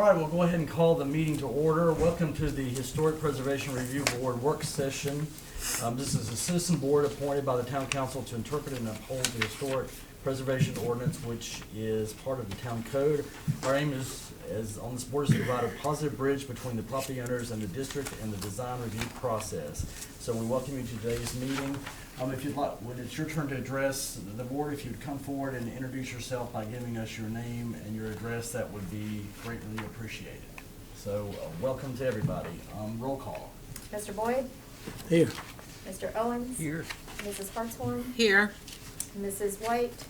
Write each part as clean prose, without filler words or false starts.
All right, we'll go ahead and call the meeting to order. Welcome to the Historic Preservation Review Board work session. This is a citizen board appointed by the town council to interpret and uphold the historic preservation ordinance, which is part of the town code. Our aim is on this board is to provide a positive bridge between the property owners and the district and the design review process. So we welcome you to today's meeting. If you'd like, when it's your turn to address the board, if you'd come forward and introduce yourself by giving us your name and your address, that would be greatly appreciated. So welcome to everybody. Roll call. Mr. Boyd? Here. Mr. Owens? Here. Mrs. Hartshorn? Here. Mrs. White?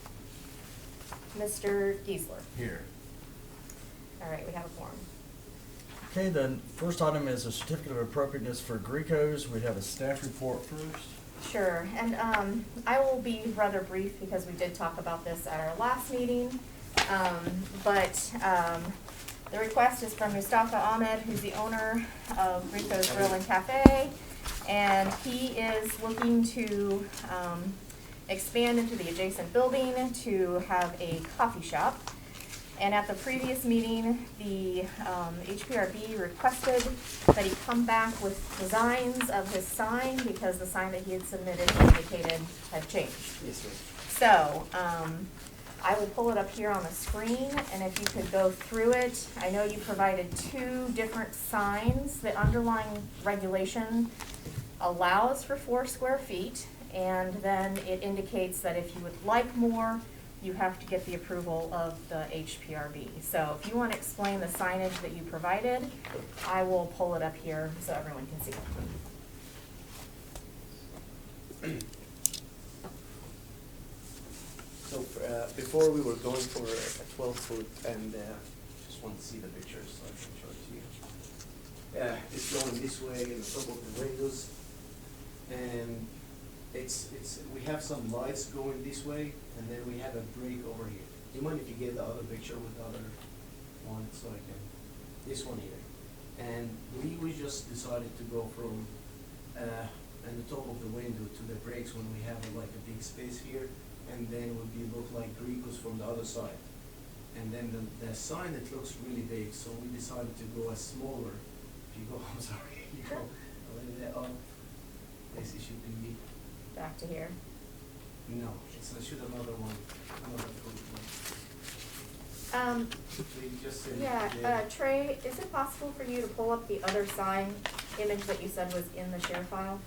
Mr. Giesler? Here. All right, we have a quorum. Okay, the first item is a certificate of appropriateness for Gricos. We have a staff report first. Sure, and I will be rather brief because we did talk about this at our last meeting. The request is from Mustafa Ahmed, who's the owner of Rico's Grill and Cafe, and he is looking to expand into the adjacent building to have a coffee shop. And at the previous meeting, the HPRB requested that he come back with designs of his sign because the sign that he had submitted indicated had changed. Yes, sir. So, I will pull it up here on the screen, and if you could go through it. I know you provided two different signs. The underlying regulation allows for 4 square feet, and then it indicates that if you would like more, you have to get the approval of the HPRB. So if you want to explain the signage that you provided, I will pull it up here so everyone can see it. So before we were going for a 12-foot, and just want to see the pictures so I can show it to you. It's going this way in the top of the windows, and we have some lights going this way, and then we have a break over here. Do you mind if you get the other picture with the other one so I can, this one here. And we just decided to go from and the top of the window to the breaks when we have like a big space here, and then it would look like Gricos from the other side. And then the sign, it looks really big, so we decided to go a smaller. If you go, I'm sorry, you go a little bit up. This it should be. Back to here. No, let's shoot another one, another one. So you just said, Trey, is it possible for you to pull up the other sign image that you said was in the share file?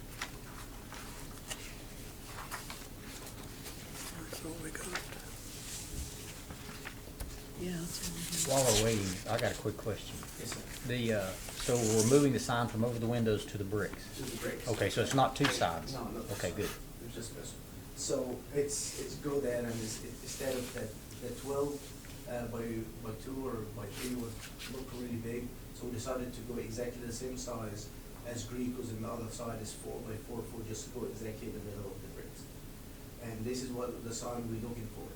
While we're waiting, I got a quick question. Yes, sir. So we're moving the sign from over the windows to the bricks? To the breaks. Okay, so it's not 2 signs? No. Okay, good. It's just this. So it's go there, and instead of the 12 by 2 or by 3 would look really big, so we decided to go exactly the same size as Gricos, and the other side is 4 by 4 just to go exactly in the middle of the bricks. And this is what the sign we're looking for.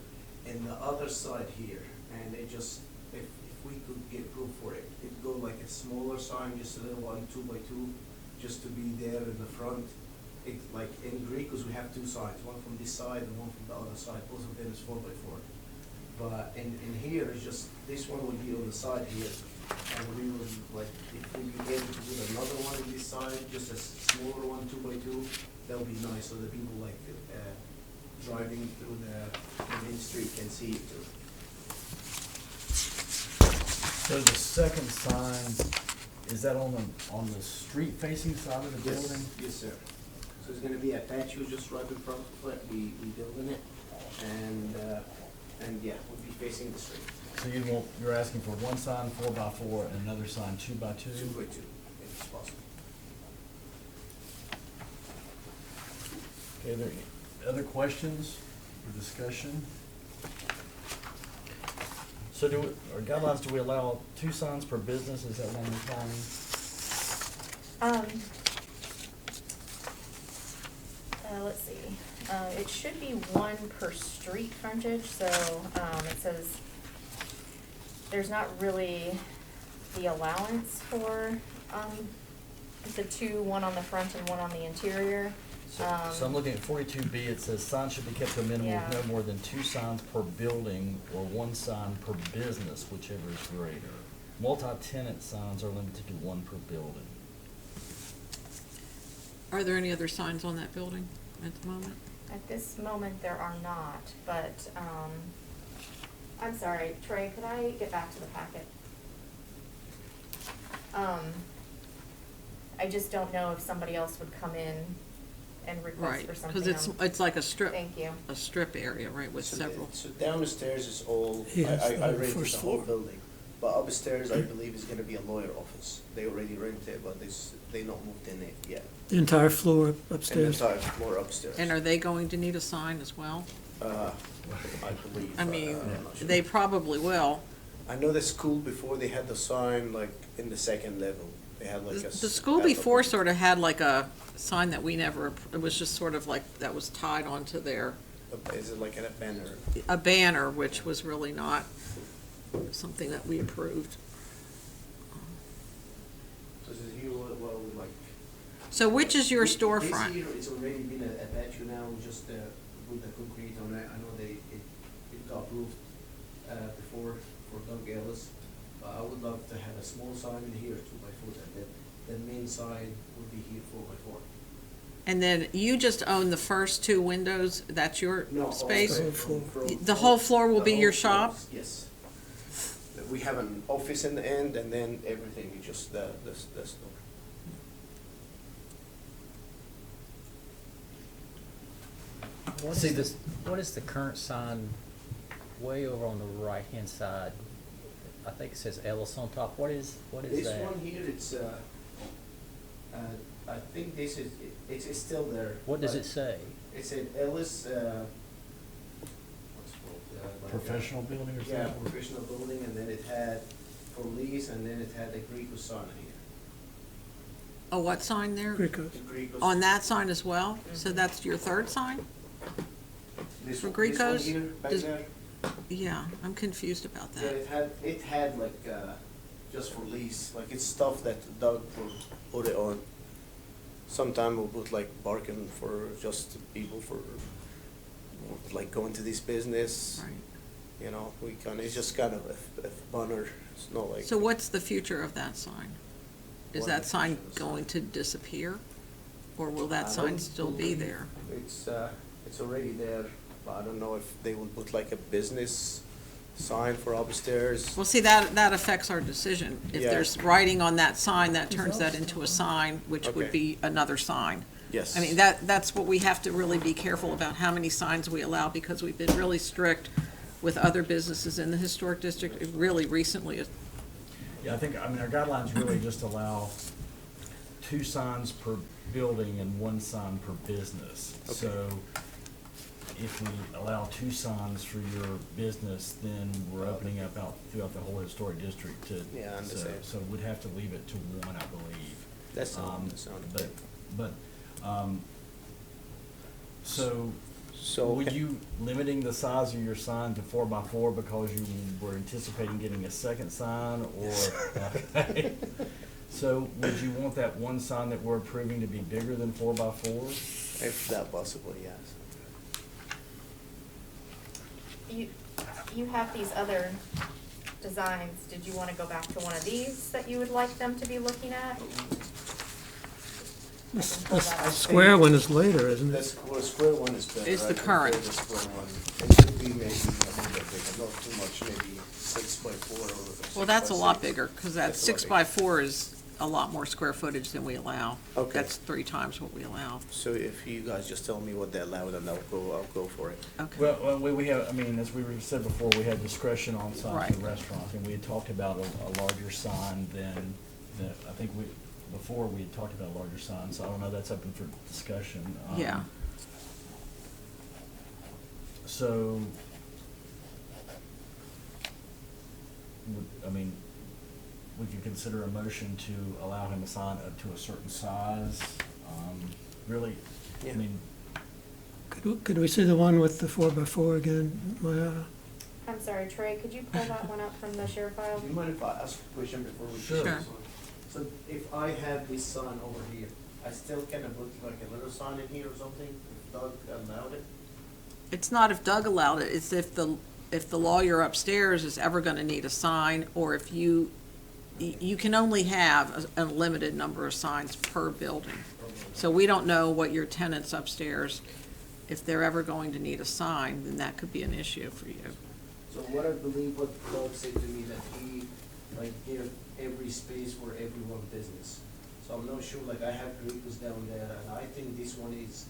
And the other side here, and it just, if we could get approved for it, it'd go like a smaller sign, just a little one, 2 by 2, just to be there in the front. Like in Gricos, we have 2 signs, one from this side and one from the other side. Both of them is 4 by 4. But in here, it's just, this one would be on the side here. And we would, like, if we could get to put another one on this side, just a smaller one, 2 by 2, that would be nice, so the people like driving through the main street can see it too. So the second sign, is that on the street facing side of the building? Yes, sir. So it's gonna be a patio just right in front of it, we building it, and yeah, we'll be facing the street. So you're asking for one sign 4 by 4 and another sign 2 by 2? 2 by 2, if it's possible. Okay, are there other questions or discussion? So our guidelines, do we allow 2 signs per business? Is that one requirement? Let's see. It should be 1 per street frontage, so it says there's not really the allowance for the 2, 1 on the front and 1 on the interior. So I'm looking at 42B, it says signs should be kept to a minimum of no more than 2 signs per building or 1 sign per business, whichever is greater. Multi-tenant signs are limited to one per building. Are there any other signs on that building at the moment? At this moment, there are not, but, I'm sorry, Trey, could I get back to the packet? I just don't know if somebody else would come in and request Right, for something. because it's like a strip, Thank you. a strip area, right, with So several. So downstairs is all, Yes, I the rented first the whole floor. building. But upstairs, I believe, is gonna be a lawyer office. They already rented, but they not moved in it yet. The entire floor And the upstairs. entire floor upstairs. And are they going to need a sign as well? I believe. I mean, I'm not sure. they probably will. I know the school before, they had the sign like in the second level. They had like a. The school before sort of had like a sign that we never, it was just sort of like, that was tied onto their, Is it like a banner? a banner, which was really not something that we approved. So this is here, well, like. So which is your This storefront? year, it's already been a patio now, just with the concrete on it. I know it got approved before for Doug Ellis. I would love to have a small sign in here, 2x4, and then the main sign would be here, 4x4. And then you just own the first two windows, that's your No, space? also floor. The whole floor will the be whole your floor shop? is- Yes. We have an office in the end, and then everything is just the store. See, this, What is the current sign way over on the right-hand side? I think it says Ellis on top. What is that? This one here, it's, I think this is, it's still there. What does but it say? It said Ellis, what's it called? Like, professional building or something? Yeah, professional building, and then it had police, and then it had the Greco sign here. Oh, what sign there? Gricos. The Greco's- On that sign as well? So that's your third sign? This for one- this one Greco's? here, back Does- there. Yeah, I'm confused about Yeah, that. it had like, just for lease, like it's stuff that Doug will put it on. Sometime we'll put like barking for just people for, like going to this business. Right. You know, it's just kind of a banner, it's not like. So what's the future of that sign? Is What that is the sign future of the sign? going to disappear? Or will that I sign don't still be believe there? It's already there, but I don't know if they will put like a business sign for upstairs. Well, see, that affects our decision. If Yeah. there's writing on that sign, that turns that into a sign, which would Okay. be another sign. Yes. I mean, that's what we have to really be careful about, how many signs we allow, because we've been really strict with other businesses in the historic district, really recently. yeah, I mean, our guidelines really just allow 2 signs per building and 1 sign per business. Okay. So if we allow 2 signs for your business, then we're opening up out throughout the whole historic district to. Yeah, I understand. So we'd have to leave it to 1, I believe. That's not, But, so So. would you limiting the size of your sign to 4x4 because you were anticipating getting a second sign, or? Okay. So would you want that 1 sign that we're approving to be bigger than 4x4? If that possible, yes. You have these other designs. Did you want to go back to one of these that you would like them to be looking at? The square one is later, isn't The it? square one is better. It's the I prefer current. The square one. It should be maybe a little bit bigger, not too much, maybe 6x4 or. Well, that's a 6x6. lot bigger, because that That's a lot 6x4 is a lot more square footage than we allow. Okay. That's 3 times what we allow. So if you guys just tell me what they allow, then I'll go for it. Okay. Well, we have, I mean, as we said before, we had discretion on signs in Right. restaurants, and we had talked about a larger sign than, I think before we had talked about a larger sign, so I don't know, that's open for discussion. Yeah. So, we could consider a motion to allow him a sign up to a certain size, really, I Yeah. mean, Could we see the one with the 4x4 again, Mayada? I'm sorry, Trey, could you pull that one up from the share file? Do you mind if I ask a question before we? Sure. Sure. So if I have this sign over here, I still can put like a little sign in here or something, if Doug allowed it? It's not if Doug allowed it, it's if the lawyer upstairs is ever gonna need a sign, or if you you can only have a limited number of signs per building. So we don't know what your tenants upstairs, if they're ever going to need a sign, then that could be an issue for you. So what I believe what Bob said to me that he like gave every space for everyone business. So I'm not sure, like I have Doritos down there and I think this one is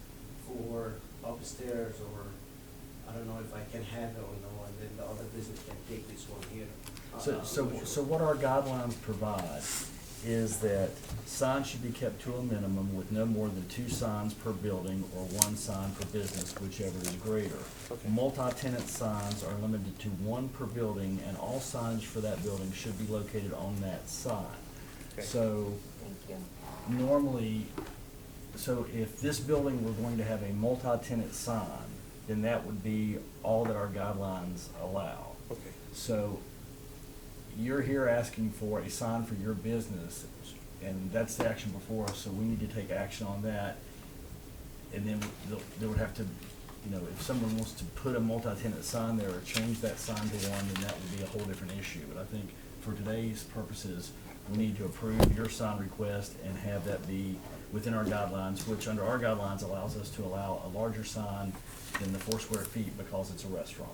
for upstairs or I don't know if I can have it or no, and then the other business can take this one here. So what our guidelines provide is that signs should be kept to a minimum with no more than 2 signs per building or 1 sign per business, whichever is greater. Okay. Multi-tenant signs are limited to 1 per building, and all signs for that building should be located on that sign. Okay. So Thank you. normally, so if this building were going to have a multi-tenant sign, then that would be all that our guidelines allow. Okay. So you're here asking for a sign for your business, and that's the action before us, so we need to take action on that. And then there would have to, you know, if someone wants to put a multi-tenant sign there or change that sign to one, then that would be a whole different issue. But I think for today's purposes, we need to approve your sign request and have that be within our guidelines, which under our guidelines allows us to allow a larger sign than the 4 square feet because it's a restaurant.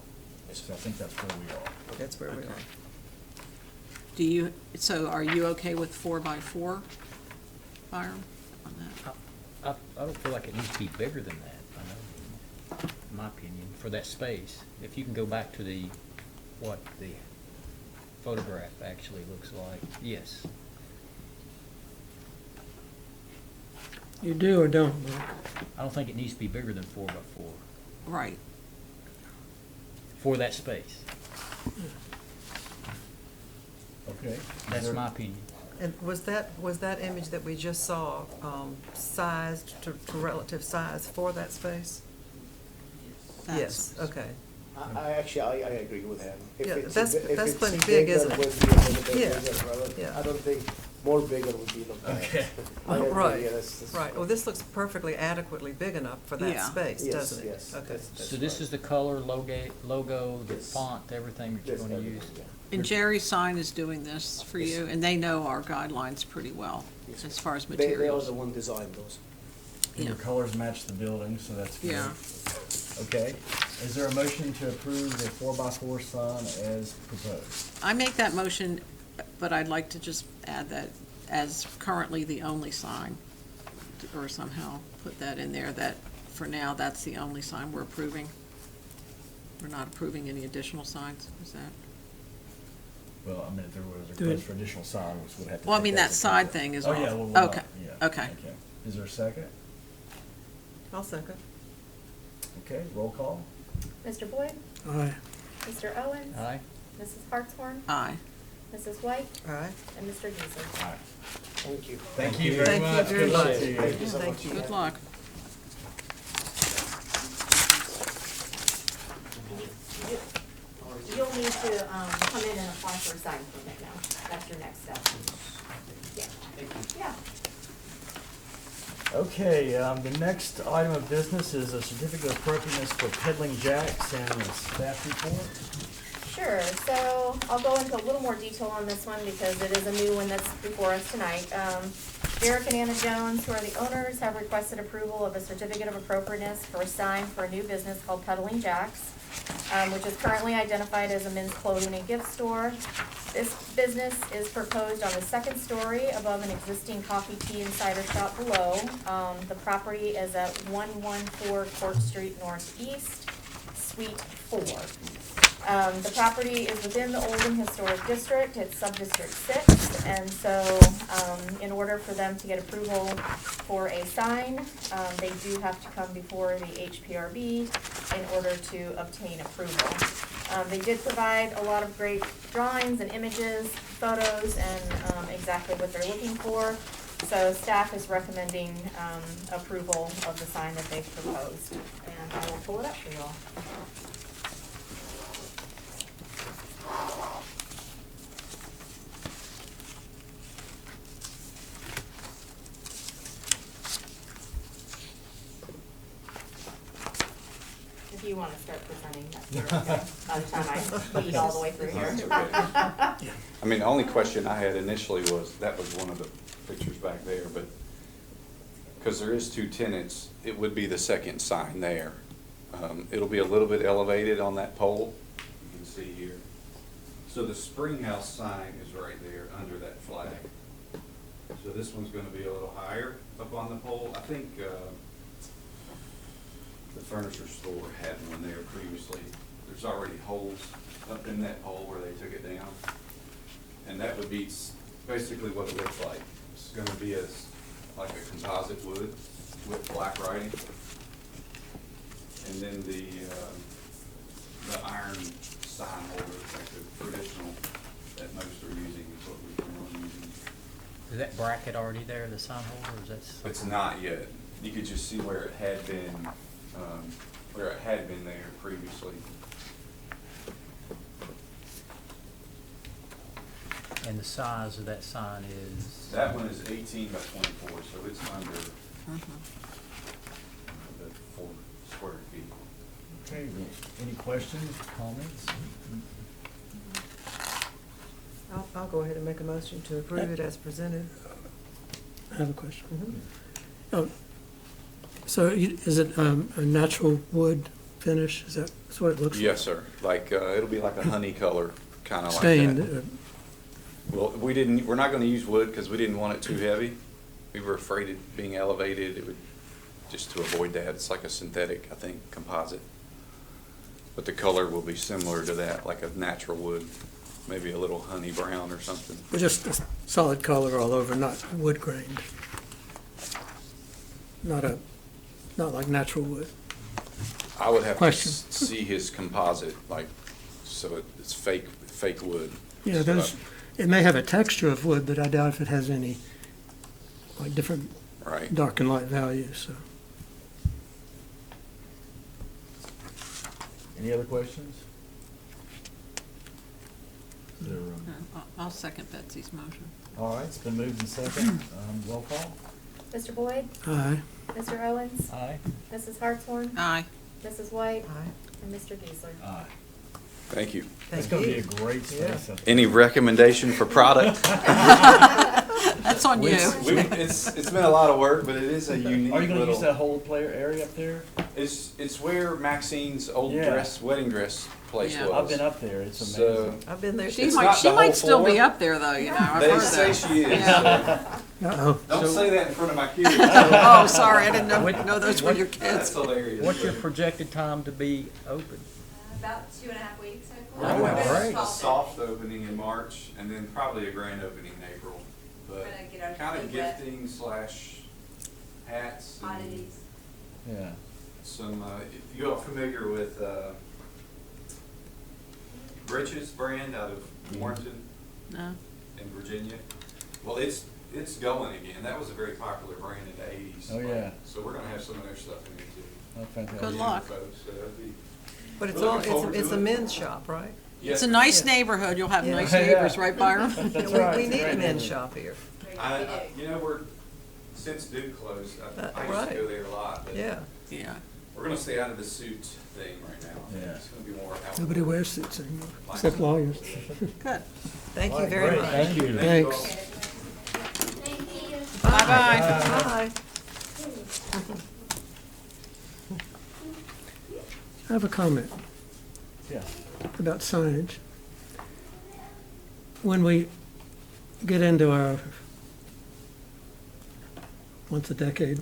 So I think that's where we are. That's where we Okay. are. So are you okay with 4x4, Byron, on that? I don't feel like it needs to be bigger than that, I know, in my opinion, for that space. If you can go back to what the photograph actually looks like, yes. You do or don't, Mark? I don't think it needs to be bigger than 4x4 Right. for that space. Okay? That's my opinion. And was that image that we just saw, sized to relative size for that space? Yes, okay. I agree with him. If Yeah, it's that's- a bi- if that's it's plenty big, bigger, isn't it? would be a little bit Yeah, bigger, rather- yeah. I don't think more bigger would be the best. Okay. I agree, Right, yeah, that's right. Well, this looks perfectly adequately big enough for that Yeah. space, Yes, doesn't it? yes, Okay. that's So this right. is the color, logo, the Yes. font, everything that you're Yes, gonna everything, use? yeah. And Jerry's sign is doing this for you, and they know our guidelines pretty well Yes. as far as They are materials. the one design those. And your Yeah. colors match the building, so that's good. Yeah. Okay, is there a motion to approve the 4x4 sign as proposed? I make that motion, but I'd like to just add that as currently the only sign, or somehow put that in there, that for now, that's the only sign we're approving. We're not approving any additional signs, is that? Well, I mean, if there was a Do it. request for additional signs, we'll have to. Well, I take mean, that into side account. thing is Oh, off. yeah, well, we'll not- Okay, yeah, okay. Is there a second? I'll second. Okay, roll call? Mr. Boyd? Aye. Mr. Owens? Aye? Mrs. Hartshorn? Aye. Mrs. White? All right. And Mr. Geezer? Aye. Thank you. Thank you very Thank you much. very Good luck much. to you. Thank you so Thank much. you. Good luck. You'll need to, come in and apply for a sign permit now. That's your next step. Yeah. Yeah. Okay, the next item of business is a certificate of appropriateness for peddling jacks and a staff report. Sure, so I'll go into a little more detail on this one because it is a new one that's before us tonight. Derek and Anna Jones, who are the owners, have requested approval of a certificate of appropriateness for a sign for a new business called Cuddling Jacks, which is currently identified as a men's clothing and gift store. This business is proposed on the second story above an existing coffee, tea, and cider shop below. The property is at 114 Court Street Northeast, Suite 4. The property is within the Oldham Historic District, it's Sub-District 6, and so, in order for them to get approval for a sign, they do have to come before the HPRB in order to obtain approval. They did provide a lot of great drawings and images, photos, and, exactly what they're looking for. So staff is recommending, approval of the sign that they've proposed, and I will pull it up for you all. If you wanna start presenting, that's okay, by the time I lead all the way through here. That's okay. I mean, the only question I had initially was, that was one of the pictures back there, but, because there is 2 tenants, it would be the second sign there. It'll be a little bit elevated on that pole, you can see here. So the spring house sign is right there under that flag. So this one's gonna be a little higher up on the pole. I think, the furniture store had one there previously. There's already holes up in that pole where they took it down. And that would be basically what it looks like. It's gonna be like a composite wood with black writing. And then the iron sign holder, like the traditional that most are using is what we've been using. Is that bracket already there, the sign holder, or is that? It's not yet. You could just see where it had been, there previously. And the size of that sign is? That one is 18 by 24, so it's under the 4 square feet. Okay, any questions, comments? I'll go ahead and make a motion to approve it as presented. I have a question. Mhm. Oh, so is it a natural wood finish? Is that, that's what it looks like? Yes, sir. Like, it'll be like a honey color, kind of like Stained, that. Well, we're not gonna use wood because we didn't want it too heavy. We were afraid it being elevated, it would, just to avoid that, it's like a synthetic, I think, composite. But the color will be similar to that, like a natural wood, maybe a little honey brown or something. well, just a solid color all over, not wood grained. Not like natural wood. I would have to Question. see his composite, like, so it's fake wood. Yeah, So those, it may have a texture of wood, but I doubt if it has any, like, different Right. dark and light values, so. Any other questions? Is there, I'll second Betsy's motion. all right, it's been moved and second. Roll call? Mr. Boyd? Aye. Mr. Owens? Aye. Mrs. Hartshorn? Aye. Mrs. White? Aye. And Mr. Geisler? Aye. Thank you. It's Thank gonna be a you. great space Yeah. up there. Any recommendation for product? That's on you. It's been a lot of work, but it is a unique Are you gonna use that little. whole player area up there? It's where Maxine's old Yeah. wedding dress place Yeah. was. I've been up there, it's So, amazing. I've been there. She It's might, not she the might whole still be floor. up there, though, you know, I've they heard say that. she is. Yeah. Uh-oh. So. Don't say that in front of my kids. Oh, sorry, I didn't know those were your That's kids. hilarious. What's your projected time to be open? About 2.5 weeks, hopefully. Oh, We're gonna great. A solve it. soft opening in March, and then probably a grand opening in April. But We're gonna get our kind of feet wet. gifting / hats and Oddities. Yeah. some, you all familiar with Britches brand out of Warrenton No? in Virginia? Well, it's going again. That was a very popular brand in the 80s. Oh, yeah. So we're gonna have some of their stuff in there too. Oh, fantastic. Good luck. Folks, so that'd be- But it's We're all, looking forward it's to a it. men's shop, right? Yes, It's a ma'am. nice Yeah. neighborhood, you'll have Yeah. nice Yeah. neighbors, right, Byron? That's Yeah, right. we It's a need a great men's neighborhood. shop here. You know, we're, since Duke closed, I used Right. to go there a lot, but Yeah. Yeah. we're gonna stay out of the suit thing right now. Yeah. It's gonna be more out. Nobody wears suits anymore, except lawyers. Good. Thank All you right, very great. much. Thank you. Thanks. Thank you. Bye-bye. Bye. I have a comment Yeah. about signage. When we get into our once a decade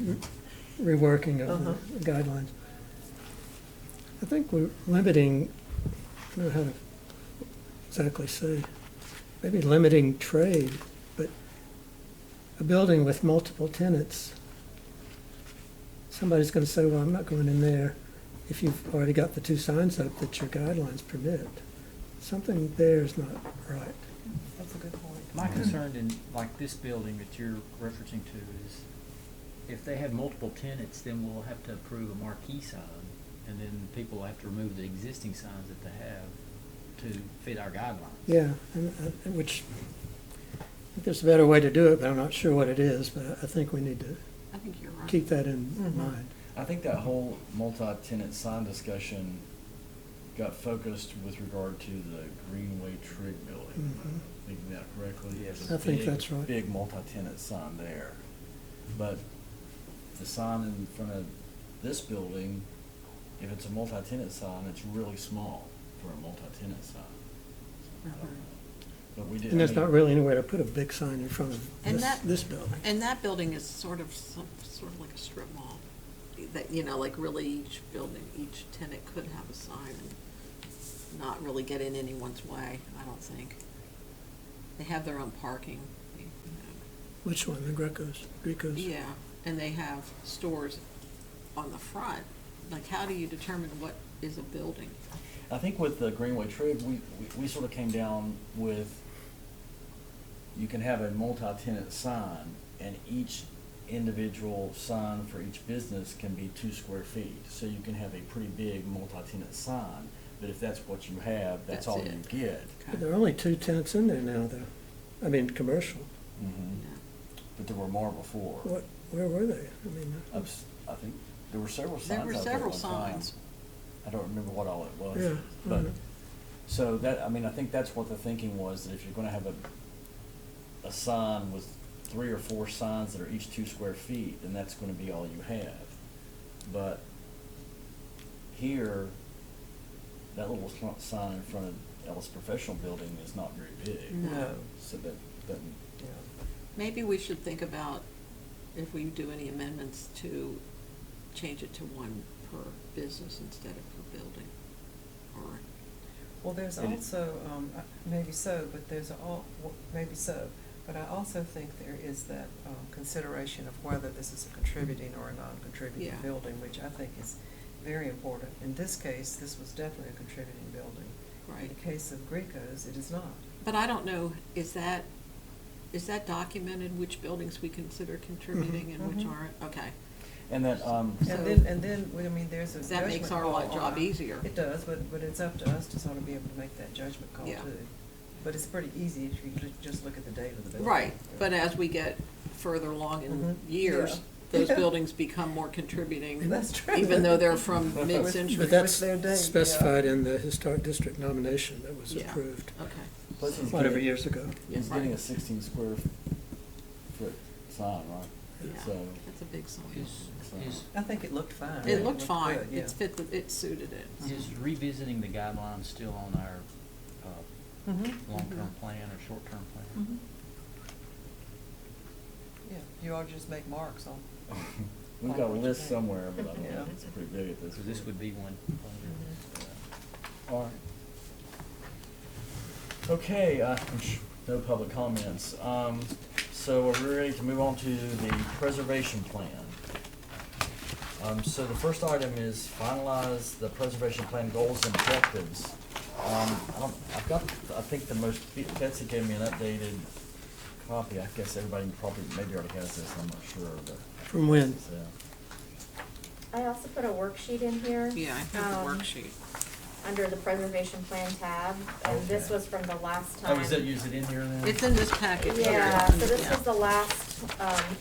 reworking of the guidelines, I think we're limiting, I don't know how to exactly say, maybe limiting trade, but a building with multiple tenants, somebody's going to say, well, I'm not going in there if you've already got the 2 signs up that your guidelines permit. Something there is not right. That's a good point. My concern in, like, this building that you're referencing to is, if they have multiple tenants, then we'll have to approve a marquee sign, and then people will have to remove the existing signs that they have to fit our guidelines. Yeah, and which, I think there's a better way to do it, but I'm not sure what it is, but I think we need to I think you're right. keep that in Mhm. mind. I think that whole multi-tenant sign discussion got focused with regard to the Greenway Trig building. Mhm. Thinking that correctly? Yes. There's a I think big- that's right. Big multi-tenant sign there. But the sign in front of this building, if it's a multi-tenant sign, it's really small for a multi-tenant sign. I don't know. But we did. And there's I mean- not really anywhere to put a big sign in front of And this, that- this building. And that building is sort of like a strip mall. That, you know, like really each building, each tenant could have a sign and not really get in anyone's way, I don't think. They have their own parking, you know. Which one, the Greco's? Yeah, and they have stores on the front. Like, how do you determine what is a building? I think with the Greenway Trig, we sort of came down with, you can have a multi-tenant sign, and each individual sign for each business can be 2 square feet. So you can have a pretty big multi-tenant sign, but if that's what you have, that's That's all it. you get. But there are only 2 tenants in there now, though. I mean, commercial. Mhm. Yeah. But there were more before. Where were they? I mean, I think there were several signs There out were there at several one time. signs. I don't remember what all it was. Yeah, But, mhm. so that, I mean, I think that's what the thinking was, that if you're gonna have a sign with 3 or 4 signs that are each 2 square feet, then that's gonna be all you have. But here, that little sign in front of Ellis Professional Building is not very big. No. So that, Yeah. Maybe we should think about if we do any amendments to change it to 1 per business instead of per building, or. Well, there's And it- also, maybe so, but maybe so, but I also think there is that consideration of whether this is a contributing or a non-contributing Yeah. building, which I think is very important. In this case, this was definitely a contributing building. In Right. the case of Greco's, it is not. But I don't know, is that documented, which buildings we consider contributing and which Mhm. aren't? Okay. and that, And So- then, I mean, there's a That judgment makes our call job on- easier. It does, but it's up to us to sort of be able to make that judgment call too. Yeah. But it's pretty easy if you just look at the date of the building. Right, but as we get further along in Mhm. years, Yeah. those Yeah. buildings become more contributing. That's true. Even though they're from With- mid-century. But that's their date, yeah. specified in the historic district nomination that was Yeah. approved Okay. plus he's whatever getting- years ago. He's Yeah. getting a 16 square foot sign, right? Yeah, So, that's a big sign. Is I think it looked fine. It looked good, fine. yeah. It suited it. Is revisiting the guidelines still on our Mhm. long-term plan or short-term plan? Mhm. Yeah, you ought to just make marks on. we've got a list somewhere, but I don't know, Yeah. it's pretty big at this. So this point. would be one. Mhm. All right. Okay, no public comments. So are we ready to move on to the preservation plan? So the first item is finalize the preservation plan goals and objectives. I've got, I think Betsy gave me an updated copy. I guess everybody probably, maybe already has this, I'm not sure, but. From when? Yeah. I also put a worksheet in here. Yeah, I have the um, worksheet. Under the preservation plan tab, and this Okay. was from the last time. Oh, is that, use it in here then? It's in this package. here. Yeah, so this Yeah. was the last,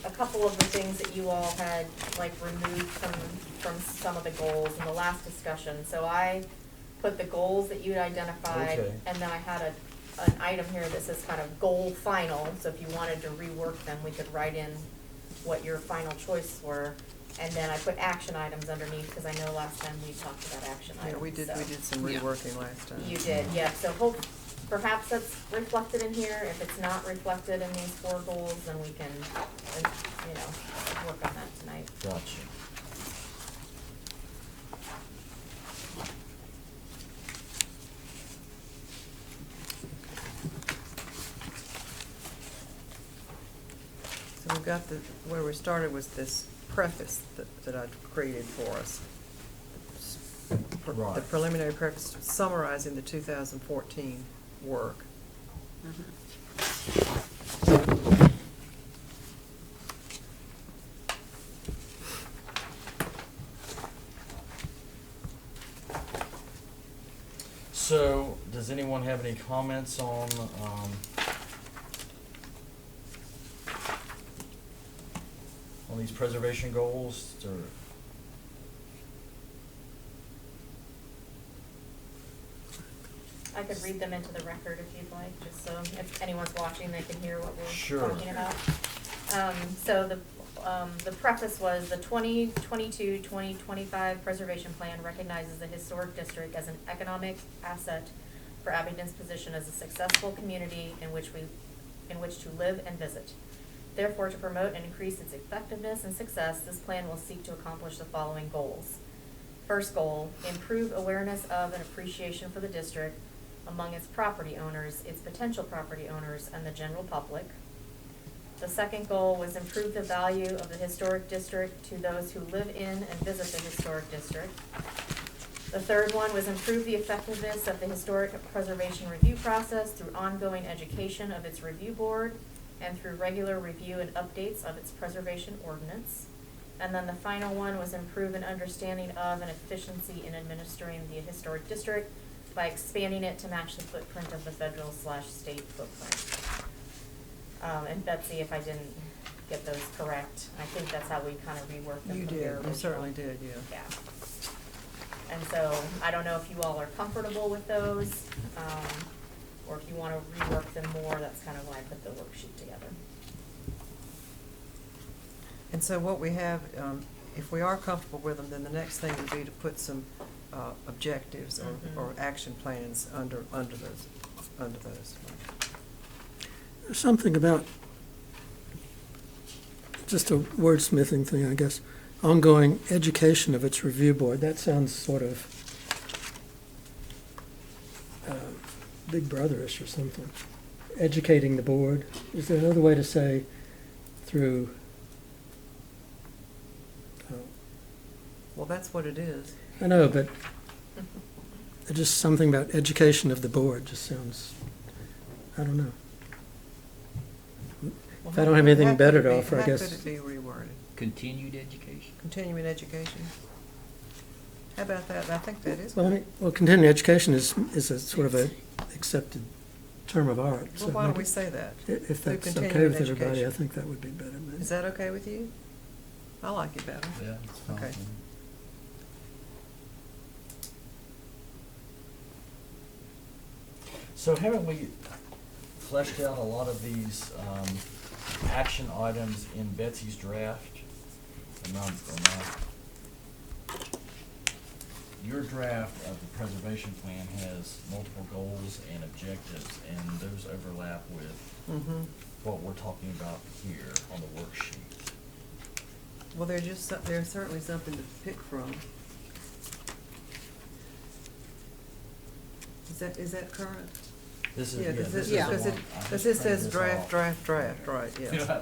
a couple of the things that you all had, like, removed from some of the goals in the last discussion. So I put the goals that you'd identified, Okay. and then I had an item here that says kind of goal final, so if you wanted to rework them, we could write in what your final choices were. And then I put action items underneath, because I know last time we talked about action items. Yeah, we did so. some Yeah. reworking last time. You did, yeah, so perhaps that's reflected in here. If it's not reflected in these 4 goals, then we can, work on that tonight. Gotcha. So we've got where we started was this preface that I created for us. Right. The preliminary preface summarizing the 2014 work. Mhm. So, does anyone have any comments on these preservation goals, or I could read them into the record if you'd like, just so if anyone's watching, they can hear what we're Sure. talking about. So the preface was the 2022-2025 preservation plan recognizes the historic district as an economic asset for Abington's position as a successful community in which to live and visit. Therefore, to promote and increase its effectiveness and success, this plan will seek to accomplish the following goals. First goal, improve awareness of and appreciation for the district among its property owners, its potential property owners, and the general public. The second goal was improve the value of the historic district to those who live in and visit the historic district. The third one was improve the effectiveness of the historic preservation review process through ongoing education of its review board and through regular review and updates of its preservation ordinance. And then the final one was improve an understanding of and efficiency in administering the historic district by expanding it to match the footprint of the federal/state footprint. And Betsy, if I didn't get those correct, I think that's how we kind of reworked them You from your did, original. you certainly did, yeah. Yeah. And so, I don't know if you all are comfortable with those, or if you wanna rework them more, that's kind of why I put the worksheet together. And so what we have, if we are comfortable with them, then the next thing would be to put some objectives or action plans under those. There's something about, just a wordsmithing thing, I guess, ongoing education of its review board. That sounds sort of Big Brother-ish or something. Educating the board. Is there another way to say through? Well, that's what it is. I know, but just something about education of the board just sounds, I don't know. If I don't have anything better to offer, I guess. How could it be reworded? Continued education. Continuing education? How about that? I think that is. Well, continuing education is a sort of a accepted term of art. Well, so why don't we say that? If Through that's okay continuing with everybody, I education. think that would be better. Is that okay with you? I like it better. Yeah, it's fine. Okay. So haven't we fleshed out a lot of these action items in Betsy's draft? Your draft of the preservation plan has multiple goals and objectives, and those overlap with what we're talking about here on the worksheet. Well, there's certainly something to pick from. Is that current? This is, Yeah, yeah, because this is this, the yeah. one. because I just this printed says this draft, off. draft, right, yeah. Yeah.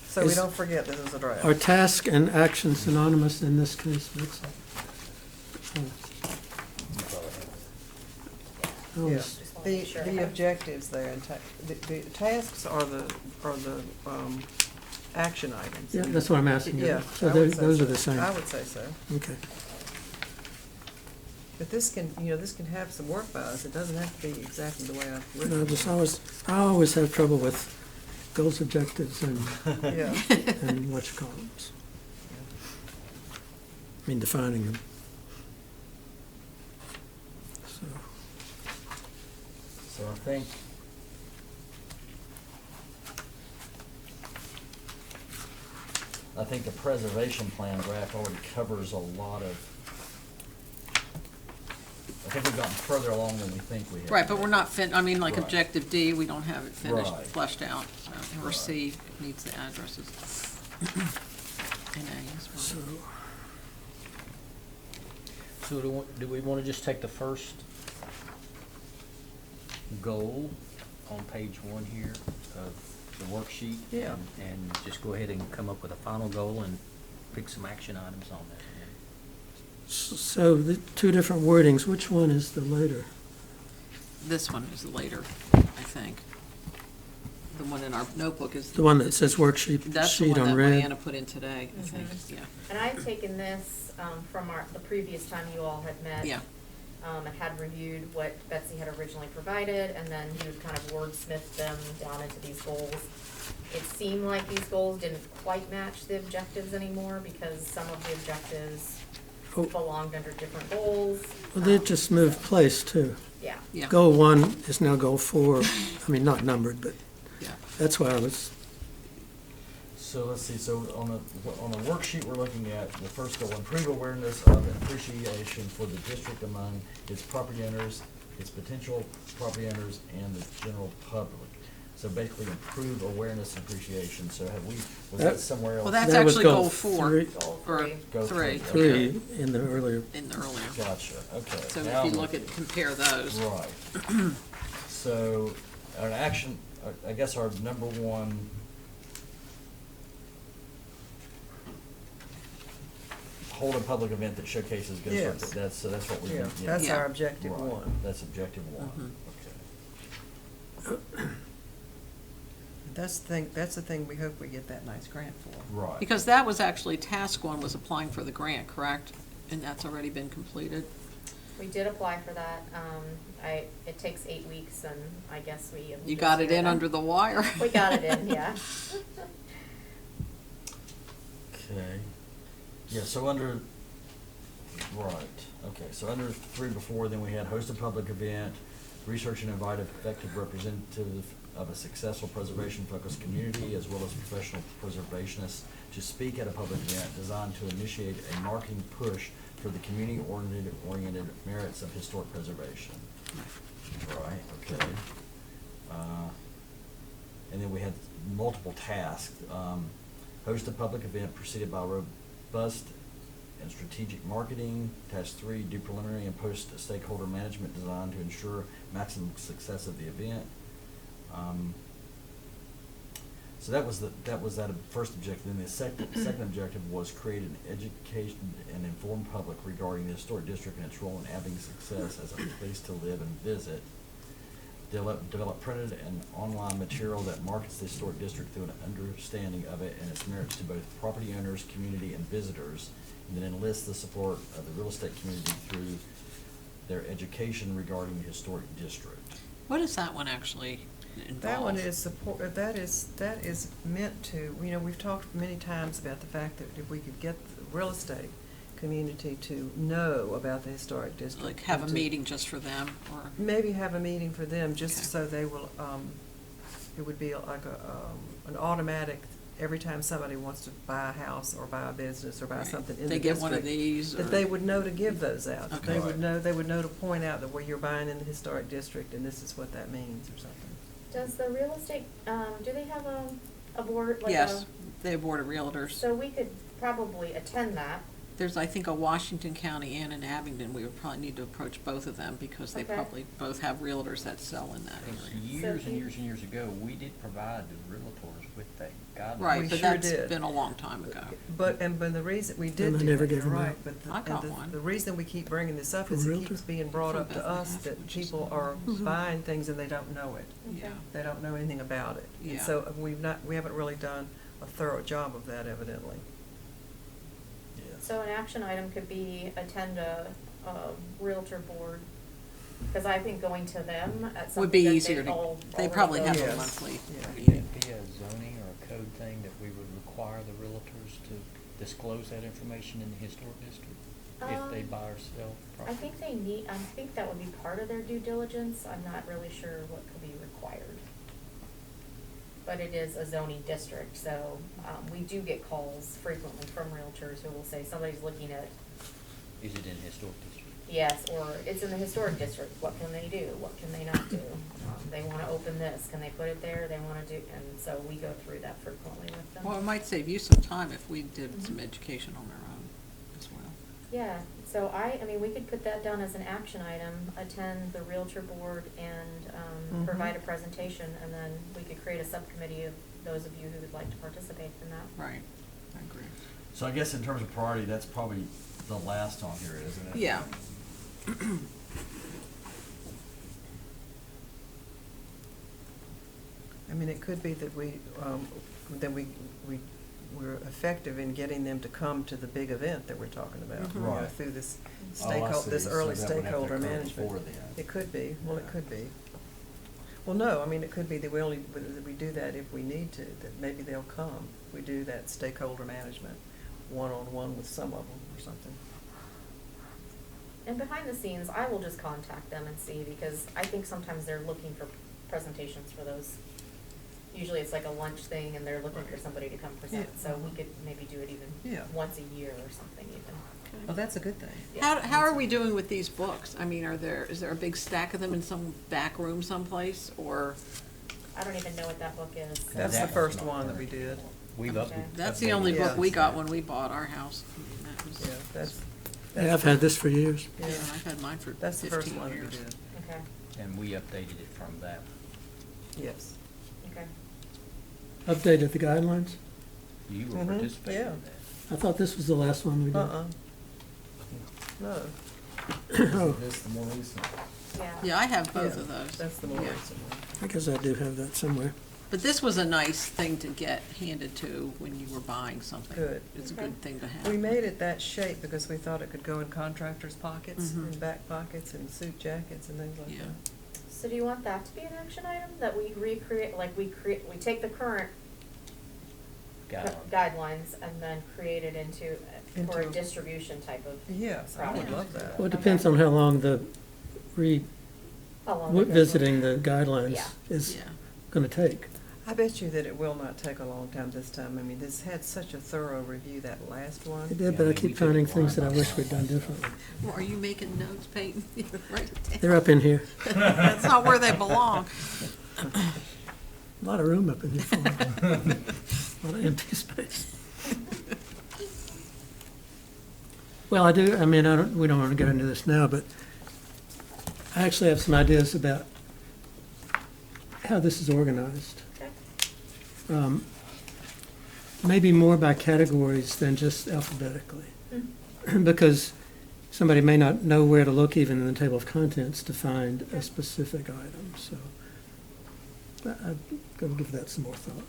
So we Is- don't forget this is a draft. Are task and action synonymous in this case? Oh, Yeah, it's- Just wanna make sure I the have- objectives there, and the tasks are the action items. Yeah, that's what I'm asking you. Yeah. So I would say those so. are the same. I would say so. Okay. But this can, this can have some work by us. It doesn't have to be exactly the way I've No, written it. I always have trouble with goals, objectives, and Yeah. and what you call them. I mean, defining them. So I think the preservation plan draft already covers a lot of, I think we've gotten further along than we think we have. Right, but we're not like Right. objective D, we don't have it finished, Right. fleshed out. Or Right. C needs the addresses. And A as well. So, So do we want to just take the first goal on page 1 here of the worksheet? Yeah. And just go ahead and come up with a final goal and pick some action items on that. so the two different wordings, which one is the later? This one is later, I think. The one in our notebook is. The one that says worksheet That's the sheet one on that red? Leanna put in today, I think, yeah. And I've taken this from the previous time you all had met. Yeah. And had reviewed what Betsy had originally provided, and then he would kind of wordsmith them down into these goals. It seemed like these goals didn't quite match the objectives anymore, because some of the objectives Oh. belonged under different goals. Well, they just moved place too. Yeah. Yeah, Goal 1 is now goal 4. I mean, not numbered, but yeah. that's why I was, So let's see, so on the worksheet, we're looking at the first goal, improve awareness of and appreciation for the district among its property owners, its potential property owners, and the general public. So basically improve awareness and appreciation, so have we, was that somewhere else? Well, that's That was actually goal goal 4, three. Goal or three. Goal 3. 3 in the earlier. In the earlier. Gotcha, okay. So now if you I'm look with at, compare those. Right. So, our action, I guess our number one, hold a public event that showcases good Yes. stuff, that's what we, Yeah, yeah. that's Yeah. our objective Right, one. that's objective one, Mhm. okay. That's the thing we hope we get that nice grant for. Right. Because that was actually, task 1 was applying for the grant, correct? And that's already been completed? We did apply for that. It takes 8 weeks, and I guess we. You got it in under the wire? We got it in, yeah. Okay, yeah, so under, right, okay, so under 3 before, then we had host a public event, research and invite effective representative of a successful preservation-focused community, as well as professional preservationists to speak at a public event designed to initiate a marketing push for the community-oriented merits of historic preservation. Right, okay. And then we had multiple tasks. Host a public event preceded by robust and strategic marketing. Task 3, do preliminary and post stakeholder management designed to ensure maximum success of the event. So that was that first objective. Then the second objective was create an educated and informed public regarding the historic district and its role in having success as a place to live and visit. Develop printed and online material that markets the historic district through an understanding of it and its merits to both property owners, community, and visitors, and then enlist the support of the real estate community through their education regarding the historic district. What does that one actually involve? That one is support, that is meant to, we've talked many times about the fact that if we could get the real estate community to know about the historic district. Like have a and to meeting just for them, or? Maybe have a meeting for them, just Okay. so they will, it would be like an automatic, every time somebody wants to buy a house or buy a business or buy Right. something in the They district. get one of these, or? That they would know to give those out. That Okay. They would know to point out that where you're buying in the historic district and this is what that means or something. Does the real estate, do they have a board, like Yes, they have Board of Realtors. So we could probably attend that. There's, I think, a Washington County and an Abingdon. We would probably need to approach both of them because they Okay. probably both have realtors that sell in that Because area. years So and you- years and years ago, we did provide the realtors with that guideline. Right, We but sure that's did. been a long time ago. But the reason we did And I do never that, gave you're them right, out. but I got and one. the reason we keep bringing this up For is a it realtor? keeps being brought From up to Beth us and that Half, people which is- are Mhm. buying things and they don't know it. Yeah. They don't know anything about it. And Yeah. so we haven't really done a thorough job of that evidently. Yes. So an action item could be attend a Realtor board, because I think going to them at Would something be that easier they to, all they already probably go have to. a Yes. monthly Yeah. Would meeting. it be a zoning or a code thing that we would require the realtors to disclose that information in the historic district? If they buy or sell I property? think that would be part of their due diligence. I'm not really sure what could be required. But it is a zoning district, so, we do get calls frequently from realtors who will say somebody's looking at, Is it in historic district? yes, or it's in the historic district, what can they do, what can they not do? They wanna open this, can they put it there, they wanna do, and so we go through that frequently with them. Well, it might save you some time if we did some education on our own as well. Yeah, so I mean, we could put that down as an action item, attend the Realtor board and, Mhm. provide a presentation, and then we could create a subcommittee of those of you who would like to participate in that. Right, I agree. So I guess in terms of priority, that's probably the last on here, isn't it? Yeah. I mean, it could be that we're effective in getting them to come to the big event that we're talking about. Mhm. you know, Right. Through this Oh, I see. this So early that would have to stakeholder occur management. before then. It could be, well, it Yeah. could be. Well, no, I mean, it could be that we do that if we need to, that maybe they'll come. We do that stakeholder management, one-on-one with some of them or something. And behind the scenes, I will just contact them and see, because I think sometimes they're looking for presentations for those. Usually it's like a lunch thing and they're looking for somebody to come present, Yeah. so we could maybe do it even Yeah. once a year or something even. Oh, that's a good thing. How are we doing with these books? I mean, is there a big stack of them in some back room someplace, or? I don't even know what that book is. That's the That first one's not one that there. we did. We've Okay. That's the only book Yeah. we got when we bought our house. I mean, that was- Yeah, that's, Yeah, I've had this for years. Yeah, I've had mine for that's the first 15 one that we years. did. Okay, And we updated it from that. Yes. okay. Updated the guidelines. You were Mhm, participating yeah. in that. I thought this was the last one we did. No, Oh, This is the more recent. Yeah, I have both Yeah, of those. that's the more Yeah. recent one. I guess I do have that somewhere. But this was a nice thing to get handed to when you were buying something. Good. It's a Okay. good thing to have. We made it that shape because we thought it could go in contractors' pockets, Mhm. and back pockets, and suit jackets, and things like Yeah. that. So do you want that to be an action item, that we recreate, like we take the current Guideline. guidelines and then create it into, for a Into- distribution type of, Yes, I would love that. Well, it depends on how long the how long it goes revisiting the guidelines Yeah. is Yeah. gonna take. I bet you that it will not take a long time this time. I mean, this had such a thorough review, that last one. It did, but I keep finding things that I wish we'd done differently. Well, are you making notes, Peyton? Write it down. They're up in here. That's not where they belong. A lot of room up in here for them. A lot of empty space. Well, I do, I mean, we don't want to get into this now, but I actually have some ideas about how this is organized. Okay. Maybe more by categories than just alphabetically. Hmm. Because somebody may not know where to look even in the table of contents to find Okay. a specific item, so I'm going to give that some more thought.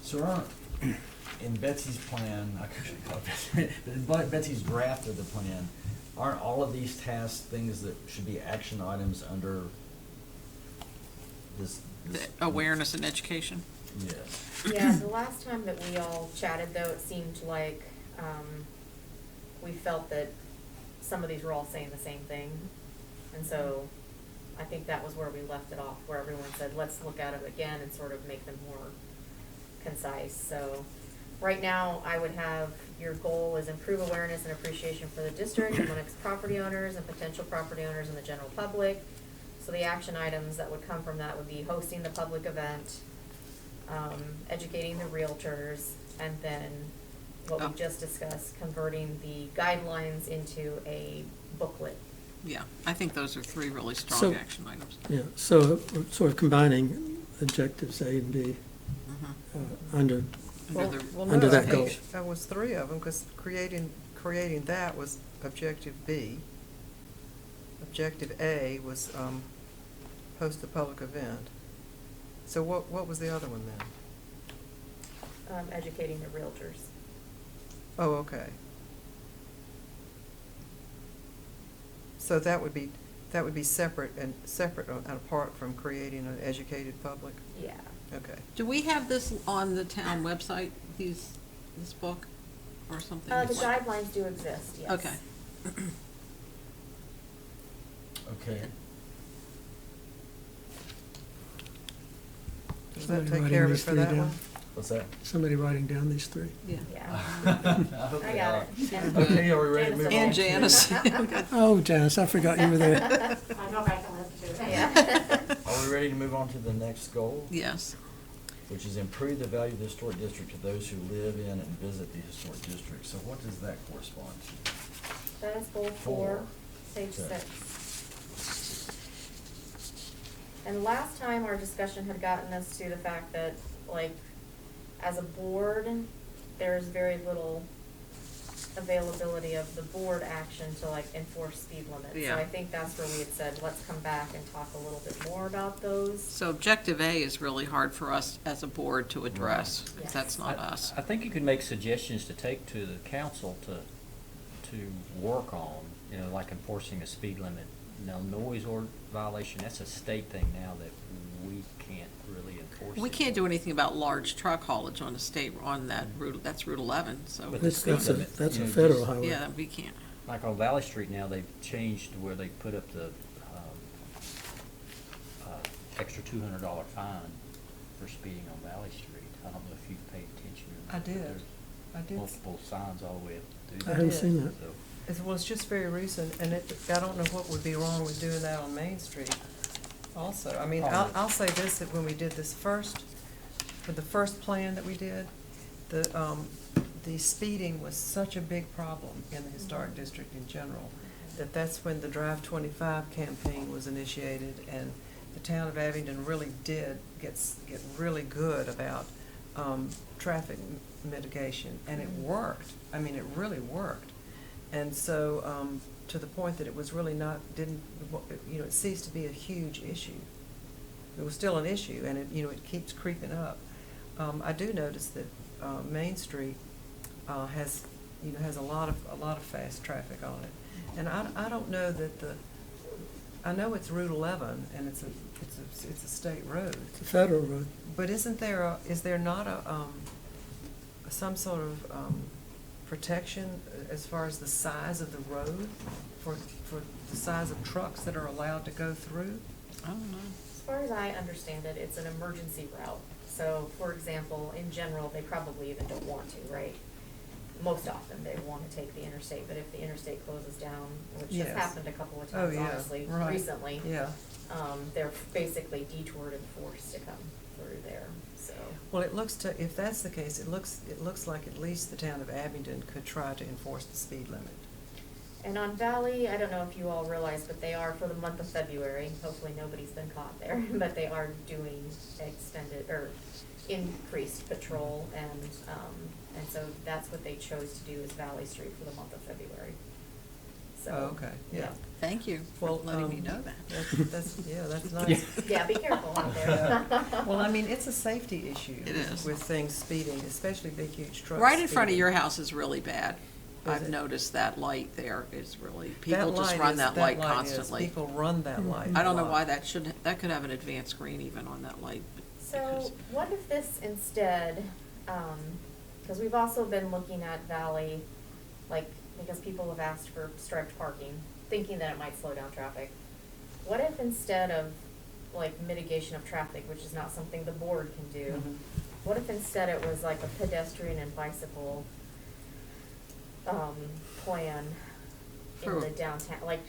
So in Betsy's plan, I couldn't call it Betsy, but in Betsy's draft of the plan, aren't all of these tasks things that should be action items under this? Awareness and education. Yes. Yeah, the last time that we all chatted, though, it seemed like, we felt that some of these were all saying the same thing. And so I think that was where we left it off, where everyone said, let's look at them again and sort of make them more concise. So right now, I would have, your goal is improve awareness and appreciation for the district amongst property owners and potential property owners and the general public. So the action items that would come from that would be hosting the public event, educating the realtors, and then what we just discussed, converting the guidelines into a booklet. Yeah, I think those are three really strong So- action items. Yeah, so we're sort of combining objectives A and B under, Under the- Well, under no, that I goal. think that was three of them, because creating that was objective B. Objective A was, host the public event. So what was the other one then? Educating the realtors. Oh, okay. So that would be separate and apart from creating an educated public? Yeah. Okay. Do we have this on the town website, this book, or something? The guidelines do exist, yes. Okay. Okay. Does that Somebody take writing care of it these for three that down? one? What's that? somebody writing down these three. Yeah. Yeah. I hope I they got are. it. And- Okay, are we ready to move on? And Janice. Oh, Janice, I forgot you were there. I go back and listen to it. Yeah. Are we ready to move on to the next goal? Yes. Which is improve the value of the historic district to those who live in and visit the historic district. So what does that correspond to? That is goal 4, page Okay. 6. And last time, our discussion had gotten us to the fact that, like, as a board, there's very little availability of the board action to, like, enforce speed limits. Yeah. So I think that's where we had said, let's come back and talk a little bit more about those. So objective A is really hard for us as a board to address, Yes. because that's not us. I think you could make suggestions to take to the council to work on, you know, like enforcing a speed limit. Now, noise or violation, that's a state thing now that we can't really enforce. We it. can't do anything about large truck haulage on the state, on that route, that's Route 11, so. But the speed limit, That's you a know, federal just- highway. Yeah, we can't. like on Valley Street now, they've changed to where they put up the, extra $200 fine for speeding on Valley Street. I don't know if you've paid attention or not. I but did. there's I did. Multiple signs all the way up through I there. haven't seen that. So, Well, it's just very recent, and I don't know what would be wrong with doing that on Main Street also. I mean, I'll say this, that when we did this first, for the first plan that we did, the speeding was such a big problem in the historic district in general, that's when the Drive 25 campaign was initiated, and the town of Abingdon really did get really good about traffic mitigation, and it worked. I mean, it really worked. And so, to the point that it was really it ceased to be a huge issue. It was still an issue, and it keeps creeping up. I do notice that Main Street has a lot of fast traffic on it, and I don't know that I know it's Route 11, and it's a state road. It's a federal road. But is there not some sort of protection as far as the size of the road for the size of trucks that are allowed to go through? I don't know. As far as I understand it, it's an emergency route. So, for example, in general, they probably even don't want to, right? Most often, they want to take the interstate, but if the interstate closes down, which has Yes. happened a couple of Oh, times, yeah, honestly, right. recently, Yeah. they're basically detoured and forced to come through there, so. Well, if that's the case, it looks like at least the town of Abingdon could try to enforce the speed limit. And on Valley, I don't know if you all realize, but they are, for the month of February, hopefully nobody's been caught there, but they are doing extended, or increased patrol, and so that's what they chose to do is Valley Street for the month of February. So. Oh, okay, yeah. Thank you for Well, letting me know that. That's nice. Yeah, be careful out there. Yeah. Well, I mean, it's a safety issue. It is. With things speeding, especially big, huge trucks. Right in front of speeding. your house is really bad. Is I've it? noticed that light there is really, That people just light run is- that light is. constantly. People run that light. I don't a know lot. why that could have an advanced screen even on that light. So what if this instead, because we've also been looking at Valley, like, because people have asked for striped parking, thinking that it might slow down traffic. What if instead of, like, mitigation of traffic, which is not something the board can do, Mhm. what if instead it was like a pedestrian and bicycle plan in the downtown, like,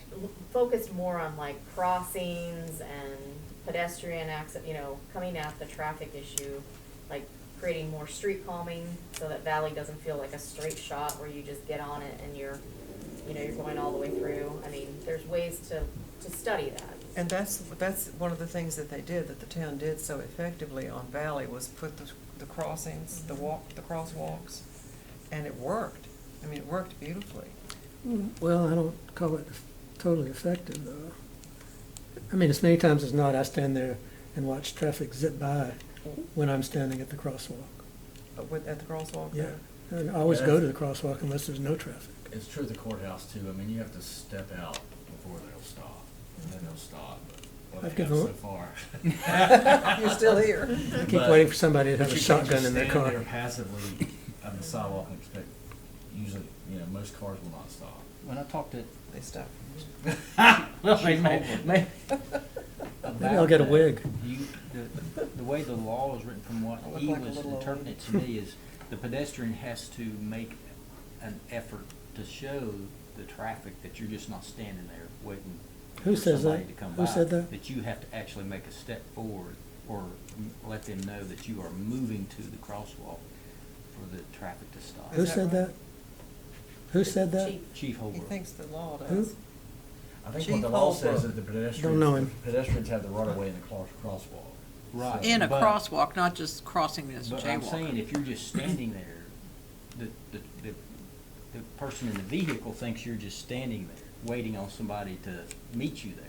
focused more on like crossings and pedestrian access, coming at the traffic issue, like creating more street calming so that Valley doesn't feel like a straight shot where you just get on it and you're going all the way through. I mean, there's ways to study that. And that's one of the things that the town did so effectively on Valley, was put the crossings, the crosswalks, and it worked. I mean, it worked beautifully. Well, I don't call it totally effective, though. I mean, as many times as not, I stand there and watch traffic zip by when I'm standing at the crosswalk. At the crosswalk? Yeah, there? and I always Yeah, go that's- to the crosswalk unless there's no traffic. It's true of the courthouse too. I mean, you have to step out before they'll stop. And then they'll stop, but what I've they have given so up. far. You're still here. I keep But- waiting for somebody to but have a you can't shotgun just in their stand car. there passively on the sidewalk and expect, usually, most cars will not stop. when I talked to, They stop. well, Maybe I'll get a wig. The way the law is written, from what I look he like a was little old interpreting it to me, is the pedestrian has to make an effort to show the traffic that you're just not standing there waiting Who for says somebody that? to come Who by. said that? That you have to actually make a step forward or let them know that you are moving to the crosswalk for the traffic to stop. Who Is that said right? that? Who said that? Chief. Chief He Holbrook. thinks the law Who? does. I think Chief what the law says Holbrook. is the Don't know him. pedestrians have the right of way in the crosswalk. Right. So- In a But- crosswalk, not just crossing as a But I'm saying, jaywalker. if you're just standing there, the person in the vehicle thinks you're just standing there, waiting on somebody to meet you there,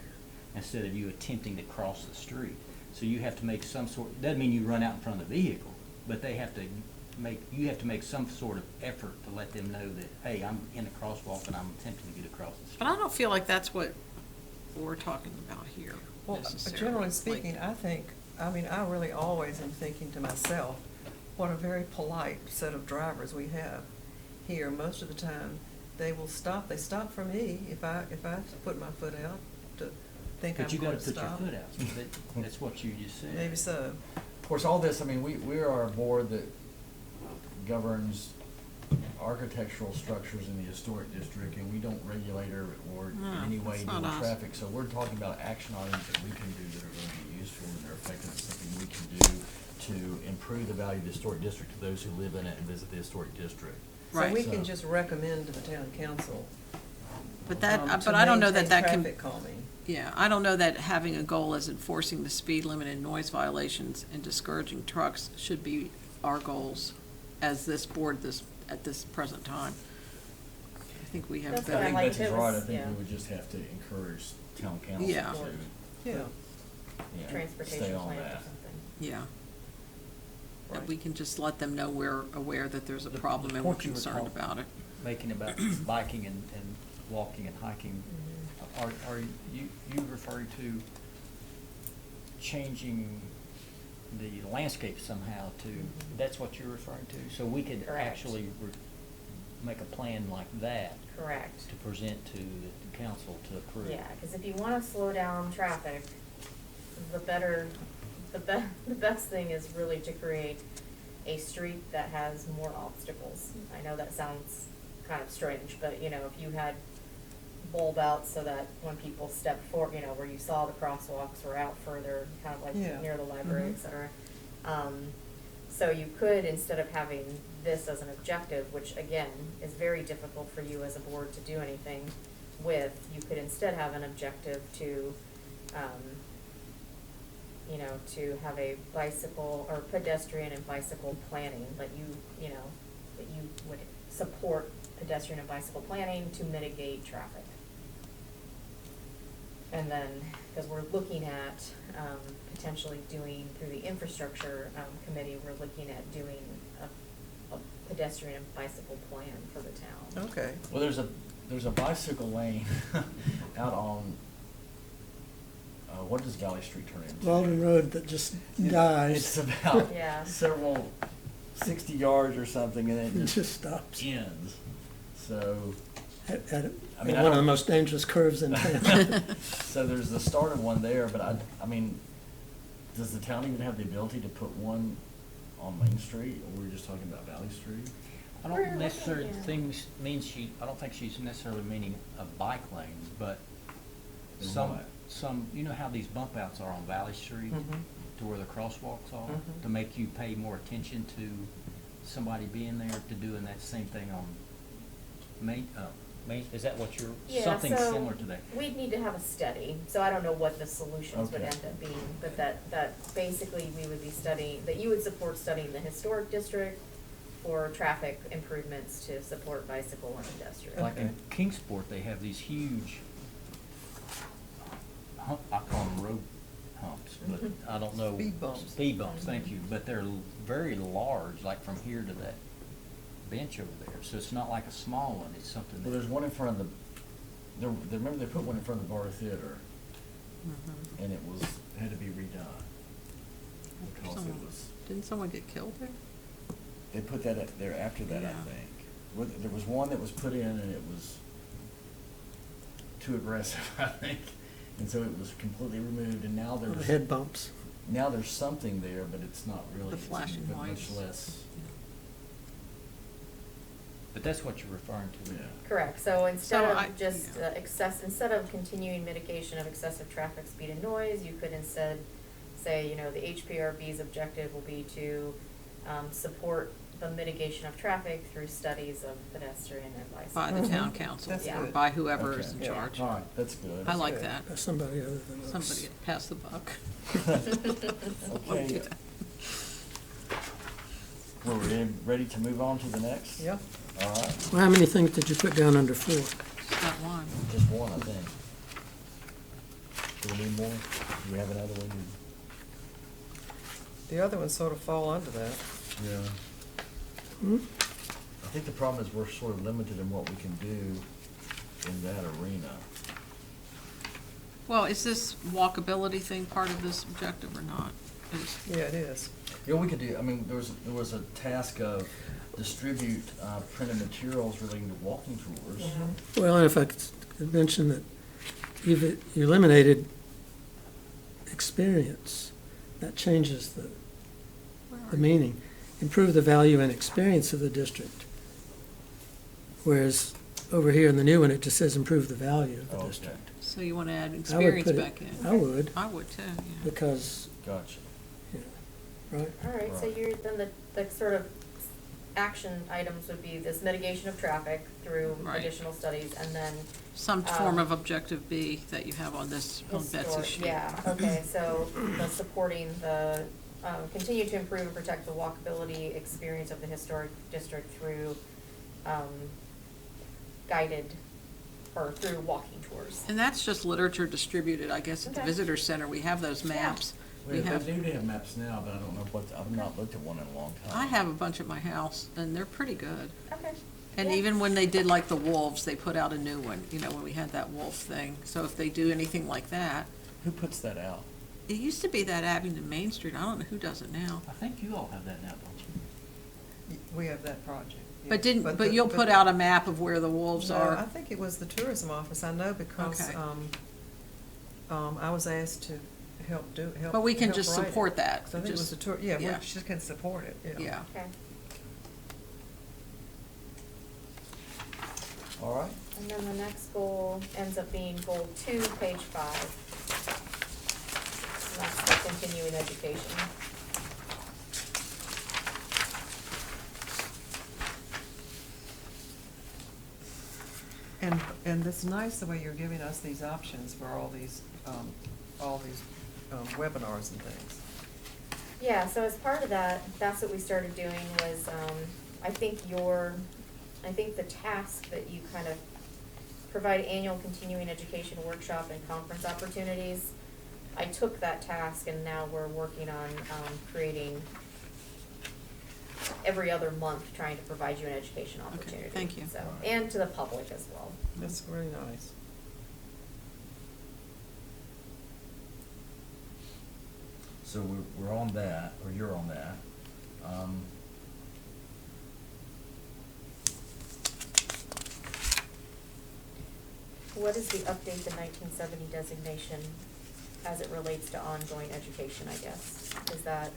instead of you attempting to cross the street. So you have to make some sort, doesn't mean you run out in front of the vehicle, but you have to make some sort of effort to let them know that, hey, I'm in a crosswalk and I'm attempting to get across the street. But I don't feel like that's what we're talking about here Well, necessarily. generally speaking, I really always am thinking to myself, what a very polite set of drivers we have here. Most of the time, they will stop, they stop for me if I have to put my foot out to think I'm But you going gotta to put your stop. foot out, that's what you just said. Maybe so. Of course, all this, I mean, we are a board that governs architectural structures in the historic district, and we don't regulate or in No, any way that's deal not with us. traffic. So we're talking about action items that we can do that are gonna be useful and they're effective, and something we can do to improve the value of the historic district to those who live in it and visit the historic district. So Right. we So- can just recommend to the town council. But that, to but I don't know that maintain that can. traffic calming. Yeah, I don't know that having a goal as enforcing the speed limit and noise violations and discouraging trucks should be our goals as this board at this present time. I think we have That's I what I think like. Betsy's It right, I was- think yeah. we would just have to encourage town council Yeah. to, Yeah. yeah, Transportation stay on plan or that. something. Yeah. That Right. we can just let them know we're aware that there's a The problem and we're point you were concerned talking- about it. Making about biking and walking and hiking, are you referring to changing the landscape somehow to, that's what you're referring to? So we could Correct. actually make a plan like that Correct. to present to the council to approve? Yeah, because if you want to slow down traffic, the best thing is really to create a street that has more obstacles. I know that sounds kind of strange, but you know, if you had bulb outs so that when people step forward, you know, where you saw the crosswalks were out further, kind of like Yeah. near the library, Mhm. et cetera. So you could, instead of having this as an objective, which again, is very difficult for you as a board to do anything with, you could instead have an objective to, you know, to have a bicycle or pedestrian and bicycle planning, that you know, that you would support pedestrian and bicycle planning to mitigate traffic. And then, because we're looking at, potentially doing, through the infrastructure, committee, we're looking at doing a pedestrian and bicycle plan for the town. Okay. Well, there's a bicycle lane out on, what does Valley Street turn into? Walden Road that just It's dies, about Yeah. several, 60 yards or something, and it it just just stops ends. So, at I mean, I one of the don't- most dangerous curves in town. so there's the start of one there, but I mean, does the town even have the ability to put one on Main Street, or we're just talking about Valley Street? I We're don't necessarily looking, yeah. I don't think she's necessarily meaning a bike lanes, but Then some, what? you know how these bump outs are on Valley Street? Mhm. To where the crosswalks are? Mhm. To make you pay more attention to somebody being there, to doing that same thing on Main, is that what you're, Yeah, something so similar to that? we'd need to have a study, so I don't know what the solutions would Okay. end up being, but that basically we would be studying, that you would support studying the historic district for traffic improvements to support bicycle and pedestrian. Like in Okay. Kingsport, they have these huge I call them road humps, but I don't know. Speed bumps. Speed bumps, thank you, but they're very large, like from here to that bench over there, so it's not like a small one, it's something Well, that. there's one in front of remember they put one in front of the Bar Theater, Mhm. and it had to be redone. Because it Someone- was, Didn't someone get killed there? they put that there after that, I Yeah. think. There was one that was put in and it was too aggressive, I think. And so it was completely removed, and now there's. Head bumps. Now there's something there, but it's not really. The it's flashing much lights. less, But that's what you're referring to. yeah. Correct, so instead So I- of just yeah. Instead of continuing mitigation of excessive traffic, speed and noise, you could instead say, you know, the HPRB's objective will be to, support the mitigation of traffic through studies of pedestrian and bicycle. By the Mhm. town council, That's or good. by whoever is Okay. in Yeah. charge. All right, that's good. I like good. that. By somebody other than us. Somebody pass the buck. Okay. We're ready to move on to the next? Yeah. All right, Well, how many things did you put down under 4? That one. just one, I think. Do we need more? Do we have another one? The other ones sort of fall under that. Yeah. Hmm? I think the problem is we're sort of limited in what we can do in that arena. Well, is this walkability thing part of this objective or not? Yeah, it is. Yeah, we could do, I mean, there was a task of distribute printed materials relating to walking tours. Well, and if I could mention that you eliminated experience, that changes the meaning. Improve the value and experience of the district. Whereas over here in the new one, it just says improve the value of the Okay. district. So you want to add I would experience put it- back in? I would, I would too, yeah. because, Gotcha. right? All right, so Right. you're, then the sort of action items would be this mitigation of traffic through Right. additional studies, and then Some form of objective B that you have on this, on Betsy's historic, sheet. yeah, okay, so the supporting the, continue to improve and protect the walkability experience of the historic district through, guided, or through walking tours. And that's just literature distributed, I guess, at the Okay. visitor center. We have those maps. We They have, do have maps now, but I don't know what, I've not looked at one in a long time. I have a bunch at my house, and they're pretty good. Okay. And Yeah. even when they did like the wolves, they put out a new one, you know, when we had that wolf thing. So if they do anything like that, Who puts that out? it used to be that Abington Main Street. I don't know who does it now. I think you all have that now, don't you? We have that project. But yeah. didn't, but the- you'll put out a map of where the wolves No, I are. think it was the tourism office, I know, because, Okay. I was asked to help do, help. But we can help just write it. support that. So I think it was Just- the tour, yeah, we yeah. just can support it, yeah. Yeah. Okay, All right. and then the next goal ends up being goal 2, page 5. And that's the continuing education. And it's nice the way you're giving us these options for all these webinars and things. Yeah, so as part of that, that's what we started doing was, I think the task that you kind of provide annual continuing education workshop and conference opportunities. I took that task and now we're working on, creating every other month, trying to provide you an education Okay, opportunity. thank you. So, and to the public as well. That's really nice. So we're on that, or you're on that. What is the update the 1970 designation as it relates to ongoing education, I guess? Is that,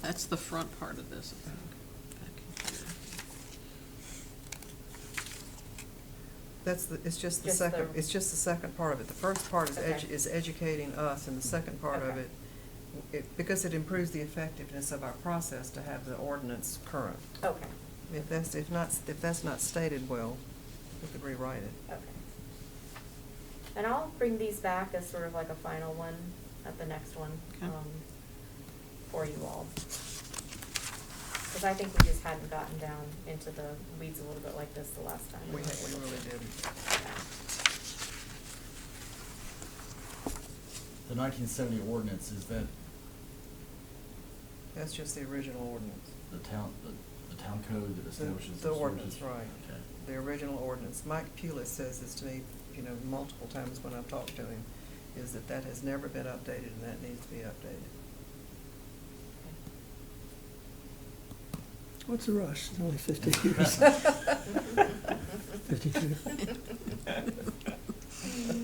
That's the front part of this, I think. Back in here. It's just the Just second, the- it's just the second part of it. The first part is Okay. is educating us, and the second part of Okay. it, because it improves the effectiveness of our process to have the ordinance current. okay, If that's not stated well, we could rewrite it. okay. And I'll bring these back as sort of like a final one at the next one, Okay. for you all. Because I think we just hadn't gotten down into the weeds a little bit like this the last time. We really didn't. The 1970 ordinance, is that That's just the original ordinance. the town code that establishes The those ordinance, ordinances? right. Okay. The original ordinance. Mike Pulis says this to me, multiple times when I've talked to him, is that has never been updated and that needs to be updated. What's the rush? It's only 50 years. 52.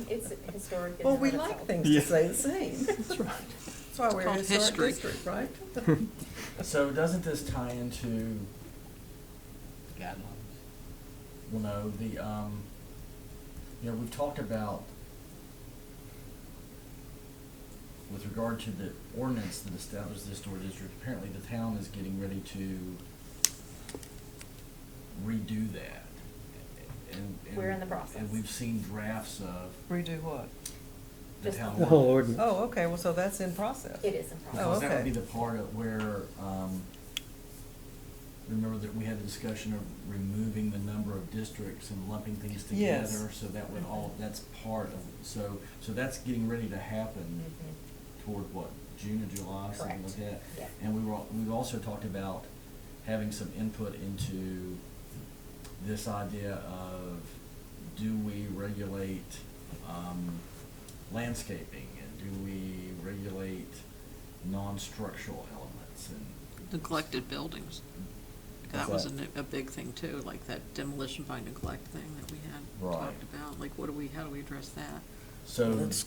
It's historic in Well, and we of like itself. things to stay the same. That's right. That's why we're a called historic history. district, right? So doesn't this tie into, Guidelines. well, no, we've talked about, with regard to the ordinance that establishes the historic district, apparently the town is getting ready to redo that. And We're in the process. And we've seen drafts of Redo what? the Just town The whole ordinance. ordinance. Oh, okay, well, so that's in process. It is in process. Oh, Because that would okay. be the part of where, remember that we had the discussion of removing the number of districts and lumping things Yes. together, so that would all, that's part of, so that's getting ready to happen Mhm. toward what, June or July, something like Correct. that? Yeah. And we've also talked about having some input into this idea of, do we regulate, landscaping, and do we regulate non-structural elements, and Neglected buildings. That What's was that? a big thing too, like that demolition by neglect thing that we had Right. talked about. Like, how do we address that? So That's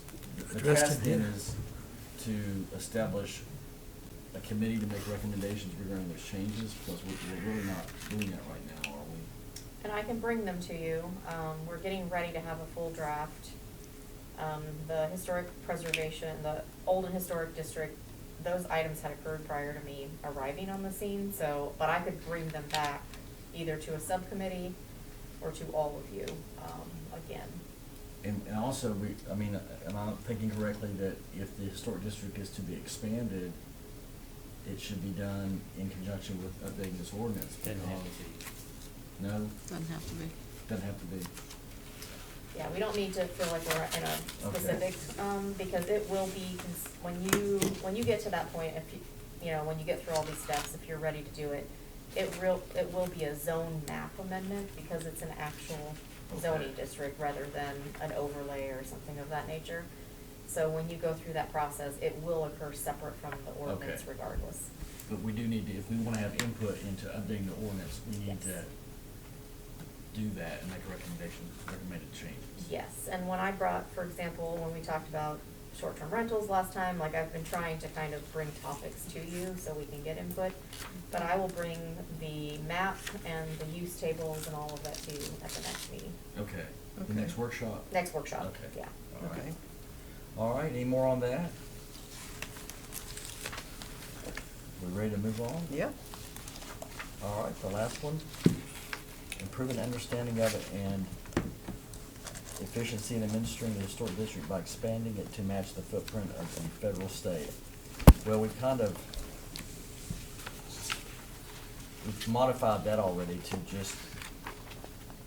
the addressed task in then here. is to establish a committee to make recommendations regarding those changes, because we're really not doing that right now, are we? And I can bring them to you. We're getting ready to have a full draft. The historic preservation, the old and historic district, those items had occurred prior to me arriving on the scene, so, but I could bring them back either to a subcommittee or to all of you, again. And also, I mean, am I thinking correctly that if the historic district is to be expanded, it should be done in conjunction with updating this ordinance? Doesn't have because- to be. No, Doesn't have to be. doesn't have to be. Yeah, we don't need to feel like we're in a Okay. specific, because it will be, when you get to that point, if you know, when you get through all these steps, if you're ready to do it, it will be a zone map amendment, because it's an actual zoning Okay. district rather than an overlay or something of that nature. So when you go through that process, it will occur separate from the ordinance Okay. regardless. But we do need to, if we wanna have input into updating the ordinance, we need Yes. to do that and make recommended changes. Yes, and when I brought, for example, when we talked about short-term rentals last time, like I've been trying to kind of bring topics to you so we can get input. But I will bring the map and the use tables and all of that to you at the next meeting, Okay. The Okay. next workshop? next workshop, Okay. yeah. All right. Okay. All right, any more on that? We ready to move on? Yeah. All right, the last one, improving understanding of it and efficiency in administering the historic district by expanding it to match the footprint of the federal state. Well, we've modified that already to just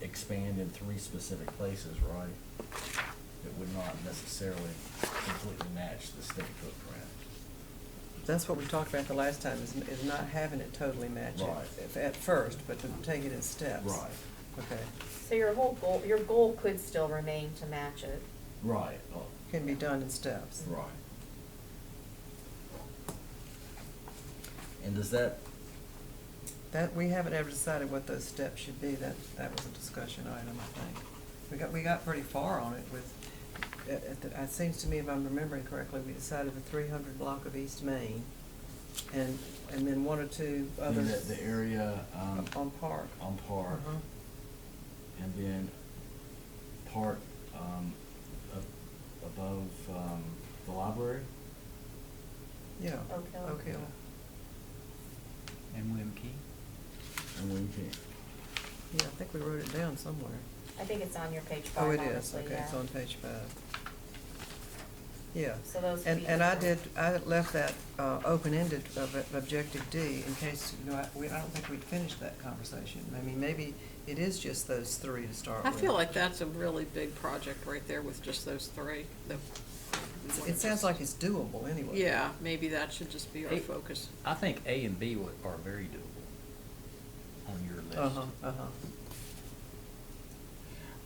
expand in 3 specific places, right? It would not necessarily completely match the state footprint. That's what we talked about the last time, is not having it totally match it Right. at first, but to take it in steps. Right, Okay. So your goal could still remain to match it. right, oh, Can be done in steps. right. And does that, That, we haven't ever decided what those steps should be. That was a discussion item, I think. We got pretty far on it with, it seems to me, if I'm remembering correctly, we decided the 300 block of East Main, and then 1 or 2 others. the area, On Park. on Park, Uh-huh. and then part, above, the library? Yeah. Oak Hill. Oak Hill. And Wimkey. And Winkie. Yeah, I think we wrote it down somewhere. I think it's on your page 5, Oh, it is, honestly, okay, it's yeah. on page 5. Yeah. So those And, would be and I different. left that open-ended of objective D in case, I don't think we'd finished that conversation. I mean, maybe it is just those 3 to start I with. feel like that's a really big project right there with just those 3. It sounds like it's doable anyway. Yeah, maybe that should just be our Hey, focus. I think A and B are very doable on your list. Uh-huh.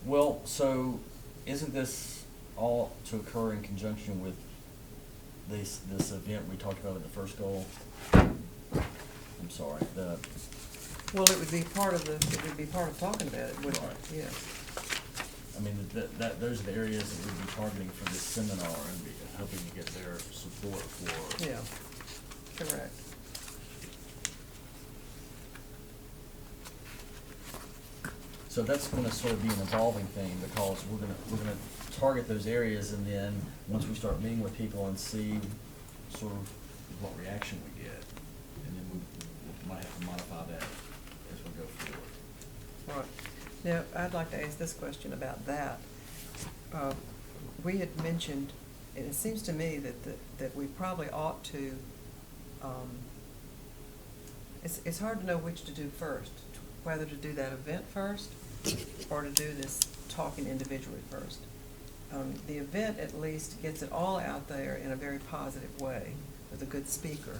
Well, so isn't this all to occur in conjunction with this event we talked about in the first goal? I'm sorry, Well, it would be part of talking about it, wouldn't it? Right. Yes. I mean, those are the areas that we'd be targeting for this seminar and be hoping to get their support for. Yeah, correct. So that's gonna sort of be an evolving thing, because we're gonna target those areas, and then, once we start meeting with people and see sort of what reaction we get, and then we might have to modify that as we go forward. Right. Now, I'd like to ask this question about that. We had mentioned, and it seems to me that we probably ought to, it's hard to know which to do first, whether to do that event first or to do this talking individually first. The event at least gets it all out there in a very positive way with a good speaker.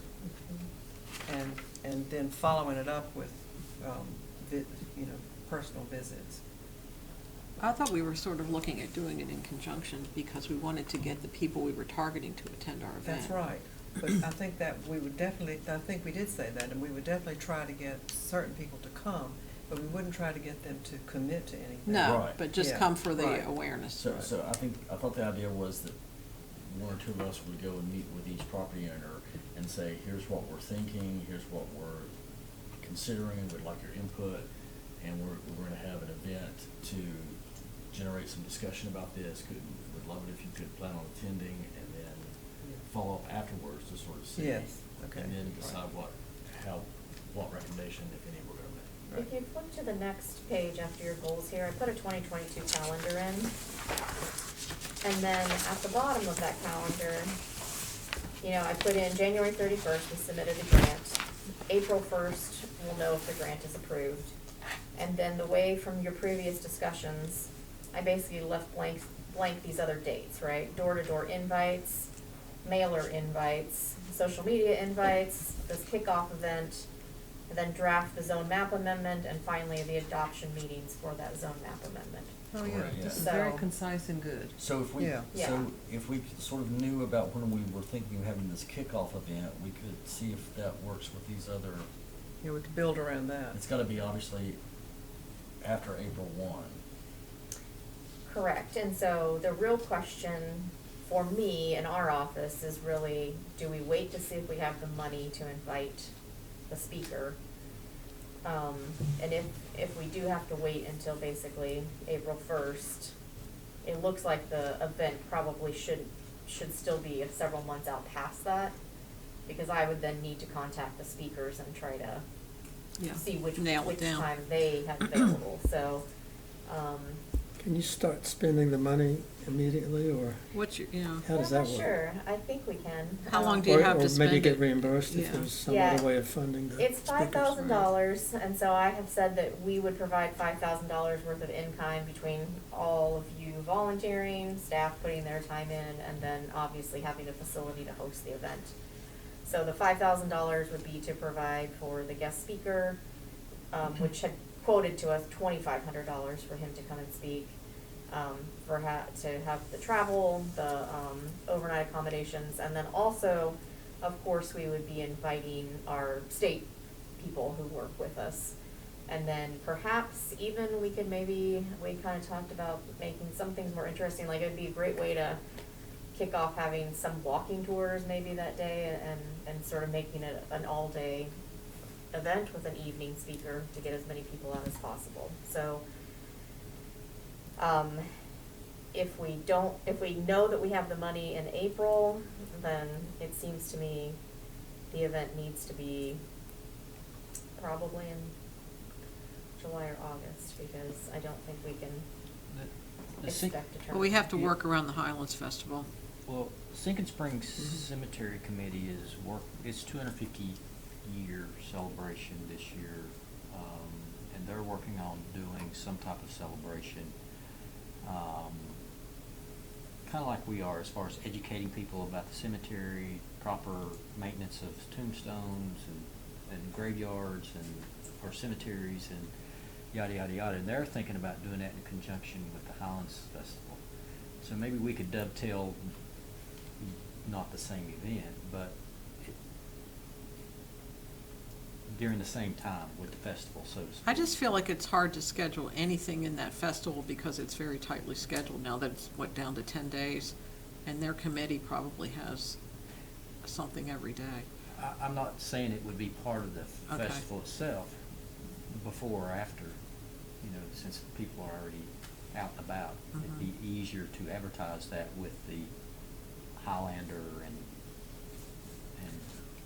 And then following it up with, personal visits. I thought we were sort of looking at doing it in conjunction because we wanted to get the people we were targeting to attend our event. That's right. But I think that we would definitely, I think we did say that, and we would definitely try to get certain people to come, but we wouldn't try to get them to commit to anything. No, Right. but just Yeah, come for the right. awareness. So I thought the idea was that one or two of us would go and meet with each property owner and say, here's what we're thinking, here's what we're considering, we'd like your input, and we're gonna have an event to generate some discussion about this. Would love it if you could plan on attending, and then follow up afterwards to sort of see. Yes, okay. And then decide what recommendation, if any, we're gonna make. If you flip to the next page after your goals here, I put a 2022 calendar in. And then at the bottom of that calendar, you know, I put in January 31st, we submitted a grant. April 1st, we'll know if the grant is approved. And then the way from your previous discussions, I basically left blank these other dates, right? Door-to-door invites, mailer invites, social media invites, this kickoff event, and then draft the zone map amendment, and finally the adoption meetings for that zone map amendment. Oh, yeah, Correct, this is yeah. very So- concise and good. So if we, Yeah. Yeah. if we sort of knew about when we were thinking of having this kickoff event, we could see if that works with these other, Yeah, we could build around that. it's gotta be obviously after April 1. Correct, and so the real question for me in our office is really, do we wait to see if we have the money to invite the speaker? And if we do have to wait until basically April 1st, it looks like the event probably should still be several months out past that, because I would then need to contact the speakers and try to Yeah, see which nail it down. time they have available, so, Can you start spending the money immediately, or What's your, how does that I'm work? not sure, I think we can. How long do you have to Or maybe spend get it? reimbursed if Yeah. there's some Yeah. other way of funding the It's speakers. $5,000, and so I have said that we would provide $5,000 worth of in-kind between all of you volunteering, staff putting their time in, and then obviously having a facility to host the event. So the $5,000 would be to provide for the guest speaker, which had quoted to us $2,500 for him to come and speak, to have the travel, the overnight accommodations, and then also, of course, we would be inviting our state people who work with us. And then perhaps even we could we kind of talked about making some things more interesting, like it'd be a great way to kick off having some walking tours maybe that day, and sort of making it an all-day event with an evening speaker to get as many people out as possible. So, if we know that we have the money in April, then it seems to me the event needs to be probably in July or August, because I don't think we can The Sink- expect to turn. Well, we have to work around the Highlands Festival. Well, Sinking Springs Cemetery Committee it's 250-year celebration this year, and they're working on doing some type of celebration, kind of like we are, as far as educating people about the cemetery, proper maintenance of tombstones and graveyards or cemeteries and yada, yada, yada. And they're thinking about doing that in conjunction with the Highlands Festival. So maybe we could dovetail, not the same event, but during the same time with the festival, so to speak. I just feel like it's hard to schedule anything in that festival because it's very tightly scheduled now that it's, down to 10 days, and their committee probably has something every day. I'm not saying it would be part of the Okay. festival itself, before or after, since people are already out and about. It'd be easier to advertise that with the Highlander and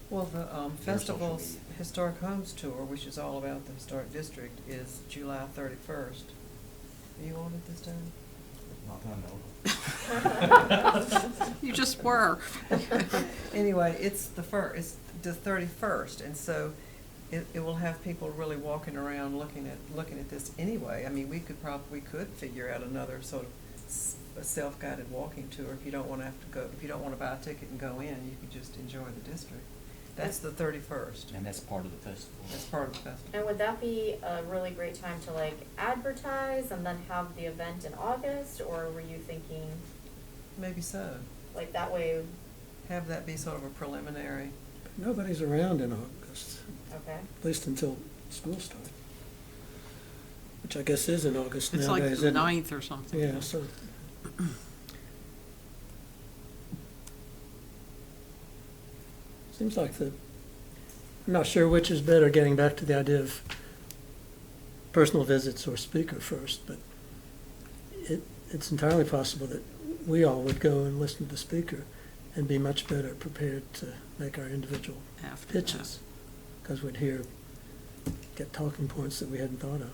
Well, the Their social festival's media. Historic Homes Tour, which is all about the historic district, is July 31st. Are you on it this time? Not that I know. You just were. Anyway, it's the 31st, and so it will have people really walking around looking at this anyway. I mean, we could figure out another sort of a self-guided walking tour. If you don't want to have to go, if you don't want to buy a ticket and go in, you can just enjoy the district. That's the 31st. that's part of the festival. That's part of the festival. And would that be a really great time to advertise and then have the event in August, or were you thinking Maybe so. that way have that be sort of a preliminary. Nobody's around in August, Okay. at least until school starts. Which I guess is in August It's like nowadays, the isn't it? 9th or something. Yeah, so. Seems like I'm not sure which is better, getting back to the idea of personal visits or speaker first, but it's entirely possible that we all would go and listen to the speaker and be much better prepared to make our individual After that. pitches, because we'd get talking points that we hadn't thought of.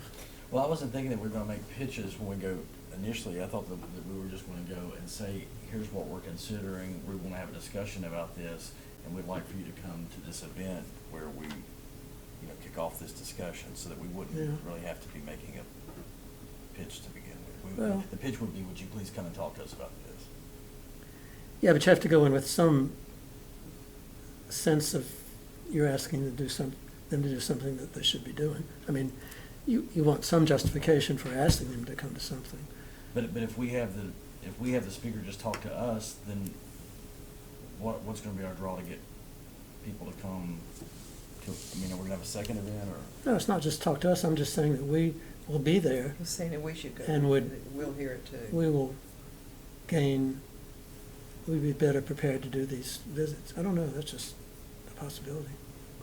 Well, I wasn't thinking that we were gonna make pitches when we go initially. I thought that we were just gonna go and say, here's what we're considering, we wanna have a discussion about this, and we'd like for you to come to this event where we, kick off this discussion, so that we wouldn't Yeah. really have to be making a pitch to begin with. Well- The pitch would be, would you please come and talk to us about this? Yeah, but you have to go in with some sense of, you're asking them to do something that they should be doing. I mean, you want some justification for asking them to come to something. But if we have the speaker just talk to us, then what's gonna be our draw to get people to come to, are we gonna have a second event, or? No, it's not just talk to us, I'm just saying that we will be there. He's saying that we should go. And we'll hear it too. We will we'd be better prepared to do these visits. I don't know, that's just a possibility.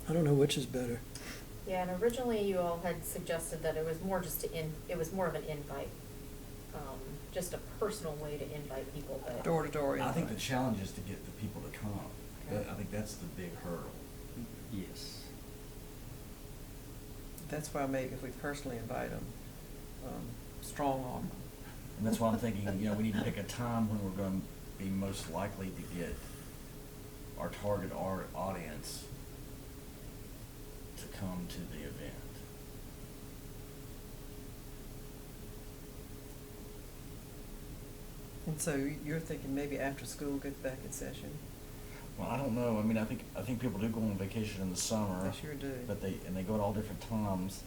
I don't know which is better. Yeah, and originally you all had suggested that it was more it was more of an invite, just a personal way to invite people, but. Door to door. I think the invite. challenge is to get the people to come. I think that's the big hurdle. Yes. That's why maybe if we personally invite them, strong arm. And that's why I'm thinking, we need to pick a time when we're gonna be most likely to get our target audience to come to the event. And so you're thinking maybe after school get back in session? Well, I don't know. I think people do go on vacation in the summer. They sure do. But they go at all different times.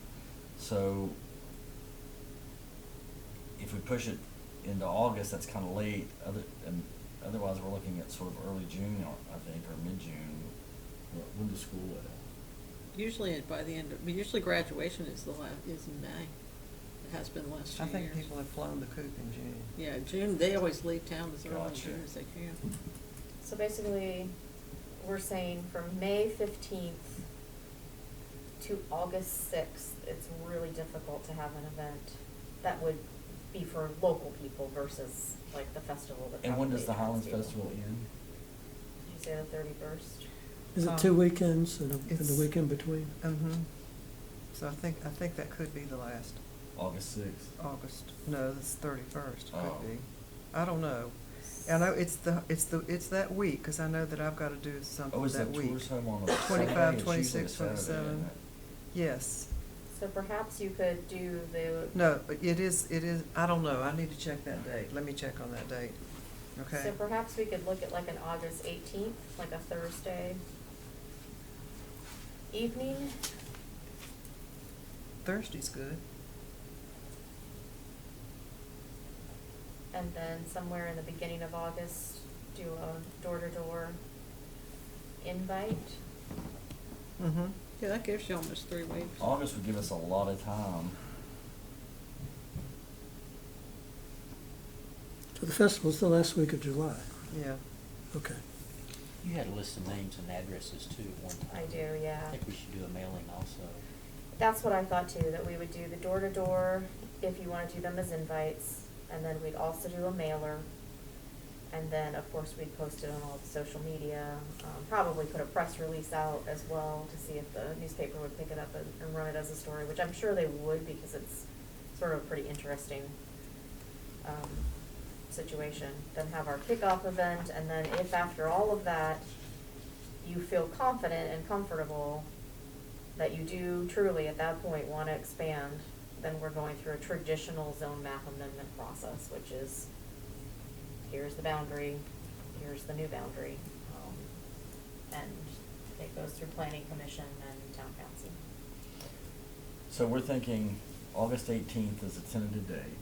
So if we push it into August, that's kind of late. Otherwise, we're looking at sort of early June, I think, or mid-June. When does school let out? Usually usually graduation is in May. It has been the last few I think years. people have flown the coop in June. Yeah, June, they always leave town as early in Gotcha. June as they can. So basically, we're saying from May 15th to August 6th, it's really difficult to have an event that would be for local people versus like the festival that And when does the probably Highlands attracts Festival people. end? Did you say the 31st? Is it 2 weekends and it's- the week in between? Mm-hmm. So I think that could be the last August 6th. August. No, that's 31st. Oh. Could be. I don't know. I know it's that week, because I know that I've got to do something Oh, is that that week. tours home on a 25, Saturday? It's 26, usually a Saturday, 27. isn't it? Yes. So perhaps you could do the. No, but it is, I don't know. I need to check that date. Let me check on that date. Okay? So perhaps we could look at like an August 18th, like a Thursday evening. Thursday's good. And then somewhere in the beginning of August, do a door-to-door invite. Mm-hmm. Yeah, that gives you almost 3 weeks. August would give us a lot of time. So the festival's the last week of July. Yeah. Okay. You had a list of names and addresses too at one time. I do, yeah. I think we should do a mailing also. That's what I thought too, that we would do the door-to-door, if you wanna do them as invites, and then we'd also do a mailer. And then, of course, we'd post it on all the social media, probably put a press release out as well to see if the newspaper would pick it up and run it as a story, which I'm sure they would because it's sort of a pretty interesting, situation. Then have our kickoff event, and then if after all of that, you feel confident and comfortable that you do truly at that point want to expand, then we're going through a traditional zone map amendment process, which is, here's the boundary, here's the new boundary, and it goes through planning commission and town council. So we're thinking August 18th is a tentative date.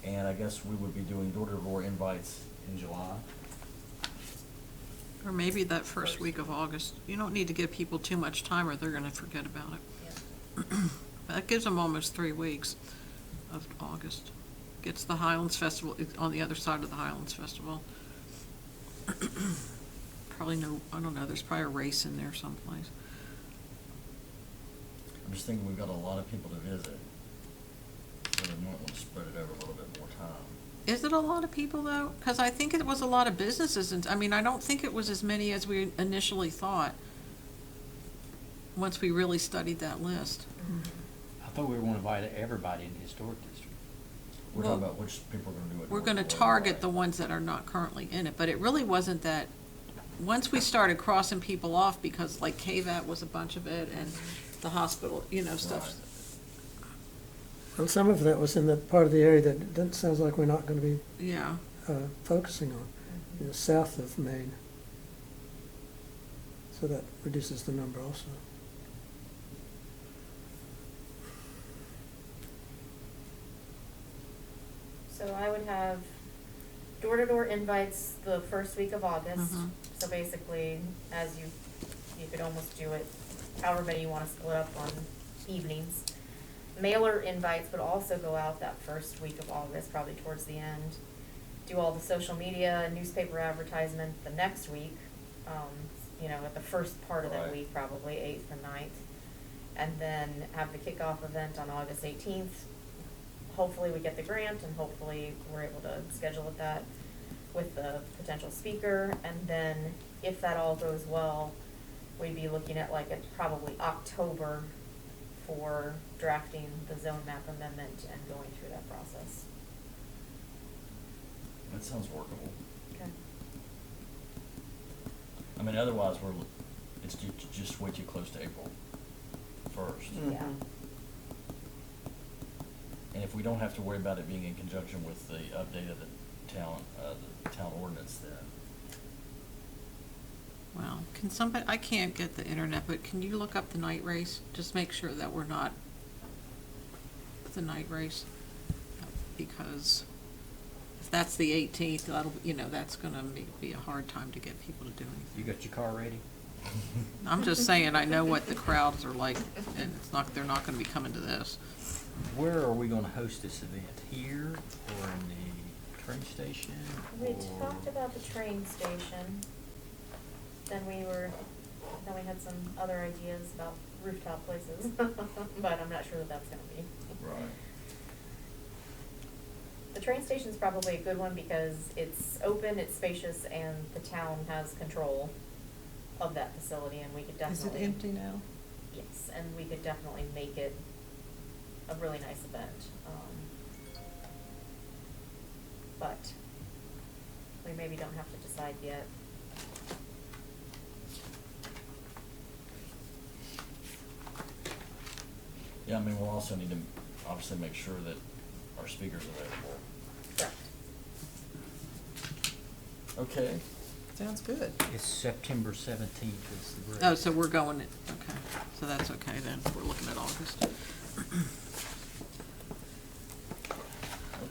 And I guess we would be doing door-to-door invites in July. Or maybe that first week of August. You don't need to give people too much time or they're gonna forget about it. Yeah. That gives them almost 3 weeks of August. Gets the Highlands Festival on the other side of the Highlands Festival. Probably no, I don't know, there's probably a race in there someplace. I'm just thinking we've got a lot of people to visit. So we might want to spread it over a little bit more time. Is it a lot of people though? Because I think it was a lot of businesses and, I mean, I don't think it was as many as we initially thought. Once we really studied that list. I thought we were gonna invite everybody in the historic district. We're Well, talking about which people are gonna do it. We're gonna target the ones that are not currently in it, but it really wasn't that, once we started crossing people off, because like KVAT was a bunch of it, and the hospital, you know, stuff. Right. Well, some of that was in the part of the area that sounds like we're not gonna be Yeah, focusing on, you know, south of Maine. So that reduces the number also. So I would have door-to-door invites the first week of August. Mhm. So basically, as you could almost do it however many you want to split up on evenings. Mailer invites would also go out that first week of August, probably towards the end. Do all the social media and newspaper advertisement the next week, you know, at the first part of that Right. week, probably 8th and 9th. And then have the kickoff event on August 18th. Hopefully we get the grant and hopefully we're able to schedule it that with the potential speaker. And then if that all goes well, we'd be looking at like probably October for drafting the zone map amendment and going through that process. That sounds workable. Okay. I mean, otherwise, it's just way too close to April 1st. Yeah. And if we don't have to worry about it being in conjunction with the update of the town ordinance, then. well, can somebody, I can't get the internet, but can you look up the night race? Just make sure that we're not the night race, because if that's the 18th, that'll, you know, that's gonna be a hard time to get people to do anything. You got your car ready? I'm just saying, I know what the crowds are like, and they're not gonna be coming to this. Where are we gonna host this event? Here or in the train station? We or- talked about the train station. Then we had some other ideas about rooftop places, but I'm not sure that that's gonna be. Right. The train station's probably a good one because it's open, it's spacious, and the town has control of that facility, and we could Is it definitely. empty now? Yes, and we could definitely make it a really nice event. But we maybe don't have to decide yet. Yeah, I mean, we'll also need to obviously make sure that our speaker's available. Correct. Okay. Sounds good. It's September 17th is the race. Oh, so we're going, okay, so that's okay then, we're looking at August.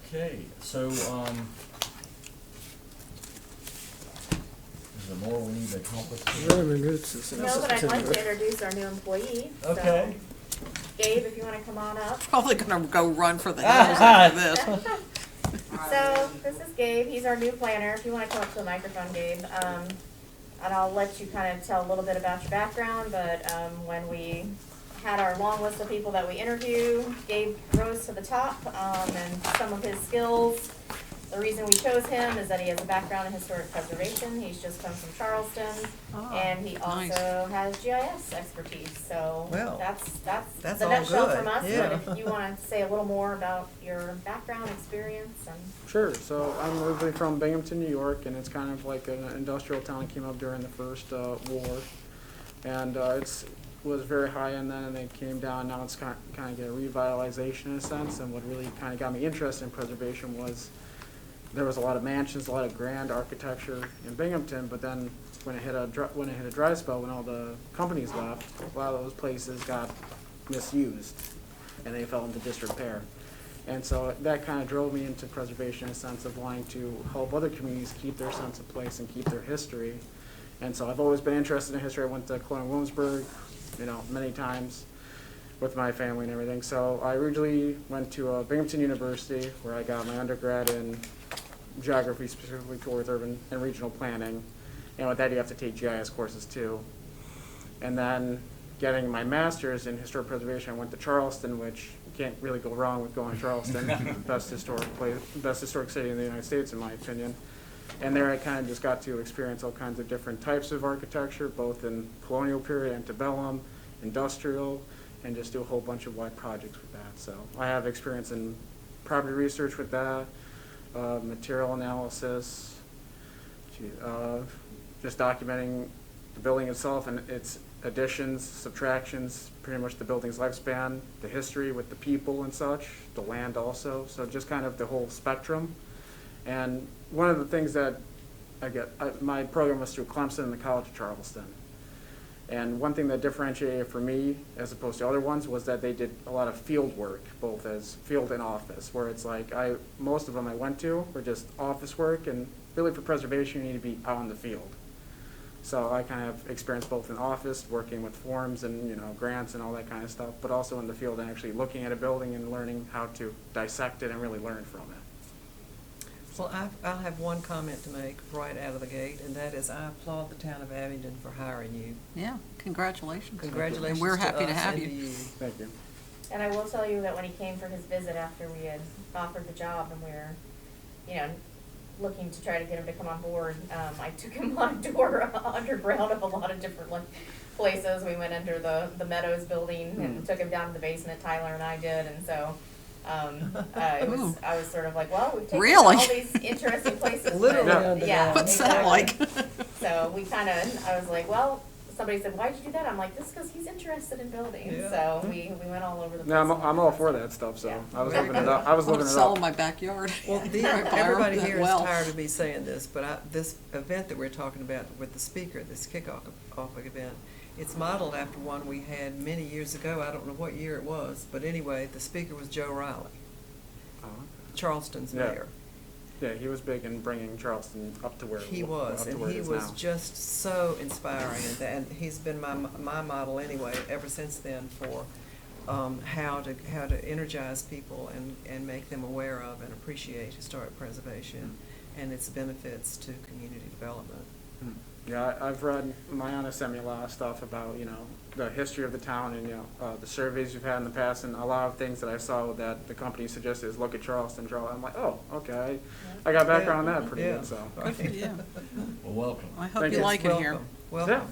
Okay, so, is there more we need to accomplish? Roman roots is. No, but I'd like to introduce our new employee. So, Okay. Gabe, if you wanna come on up. Probably gonna go run for the hills after this. So, this is Gabe, he's our new planner, if you wanna come up to the microphone, Gabe. And I'll let you kind of tell a little bit about your background, but, when we had our long list of people that we interview, Gabe rose to the top, and some of his skills. The reason we chose him is that he has a background in historic preservation, he's just come from Charleston, Oh, and he nice. also has GIS expertise, so Well, that's that's the all nutshell good, from us, yeah. but if you wanna say a little more about your background, experience, and. Sure. So I'm originally from Binghamton, New York, and it's kind of like an industrial town that came up during the first war, and was very high end then, and then came down. Now it's kind of get a revitalization in a sense. And what really kind of got me interested in preservation was there was a lot of mansions, a lot of grand architecture in Binghamton, but then when it hit a dry spell, when all the companies left, a lot of those places got misused, and they fell into disrepair. And so that kind of drove me into preservation in a sense of wanting to help other communities keep their sense of place and keep their history. And so I've always been interested in history. I went to Colonial Williamsburg, many times with my family and everything. So I originally went to Binghamton University, where I got my undergrad in geography, specifically towards urban and regional planning. And with that, you have to take GIS courses too. And then getting my master's in historic preservation, I went to Charleston, which you can't really go wrong with going to Charleston, best historic city in the United States, in my opinion. And there I kind of just got to experience all kinds of different types of architecture, both in colonial period, antebellum, industrial, and just do a whole bunch of wide projects with that. So I have experience in property research with that, material analysis, just documenting the building itself and its additions, subtractions, pretty much the building's lifespan, the history with the people and such, the land also, so just kind of the whole spectrum. And one of the things that my program was through Clemson and the College of Charleston. And one thing that differentiated for me, as opposed to other ones, was that they did a lot of field work, both as field and office, where it's like most of them I went to were just office work, and really for preservation you need to be out in the field. So I kind of experienced both in office, working with forms and grants and all that kind of stuff, but also in the field and actually looking at a building and learning how to dissect it and really learn from it. Well, I'll have one comment to make right out of the gate, and that is I applaud the town of Abingdon for hiring you. Yeah, congratulations. Congratulations And we're happy to us have and you. to you. Thank you. And I will tell you that when he came for his visit after we had offered the job and we were, looking to try to get him to come on board, I took him on a tour underground of a lot of different places. We went under the Meadows building and took him down to the basement, Tyler and I did, and so I was sort of like, well, we've taken him to all these interesting places. Literally. Yeah. What's that like? So I was like, well, somebody said, why'd you do that? I'm like, this is because he's interested in building. Yeah. So we went all over the place. No, I'm all for that stuff, so Yeah. I was Very living it good. up. I was I want living to it sell up. my backyard. Well, everybody here is tired of me saying this, but this event that we're talking about with the speaker, this kickoff event, it's modeled after one we had many years ago. I don't know what year it was, but anyway, the speaker was Joe Riley, Charleston's Yeah. mayor. Yeah, he was big in bringing Charleston up to where He was, and he was just so inspiring, and he's been my model anyway ever since then for how to energize people and make them aware of and appreciate historic preservation and its benefits to community development. Yeah, I've read, Mayana sent me a lot of stuff about, the history of the town and, the surveys you've had in the past, and a lot of things that I saw that the company suggested is look at Charleston. I'm like, oh, okay. I got background on that pretty good, so. Right. Yeah. Well, welcome. I hope Thank you you. like it here. Welcome. Yeah.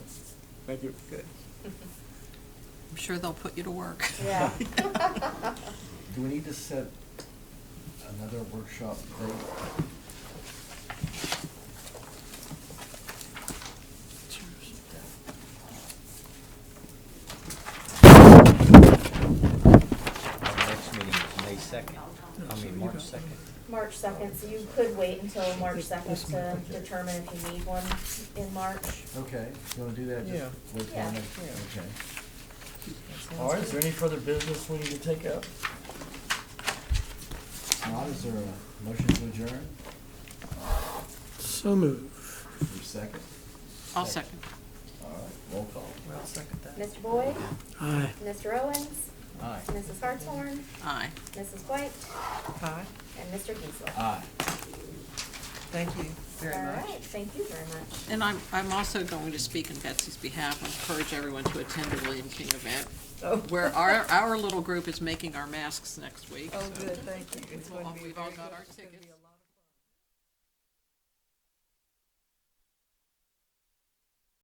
Thank you. Good. I'm sure they'll put you to work. Yeah. Do we need to set another workshop date? Our next meeting is May 2nd, March 2nd. March 2nd, so you could wait until March 2nd to determine if you need one in March. Okay, you wanna do that? Just Yeah. wait for Yeah. it? Yeah. Okay. All right, is there any further business we need to take up? If not, is there a motion to adjourn? So move. Your second? I'll second. All right, roll call. Well, second that. Mr. Boyd? Aye. Mr. Owens? Aye. Mrs. Hartshorn? Aye. Mrs. White? Hi, And Mr. Geisler? Aye. thank you very All much. right, thank you very much. And I'm also going to speak on Betsy's behalf and encourage everyone to attend the William King event, Oh. where our little group is making our masks next week. Oh, so good, thank you. It's going to be We've a all very got good- our it's gonna tickets. be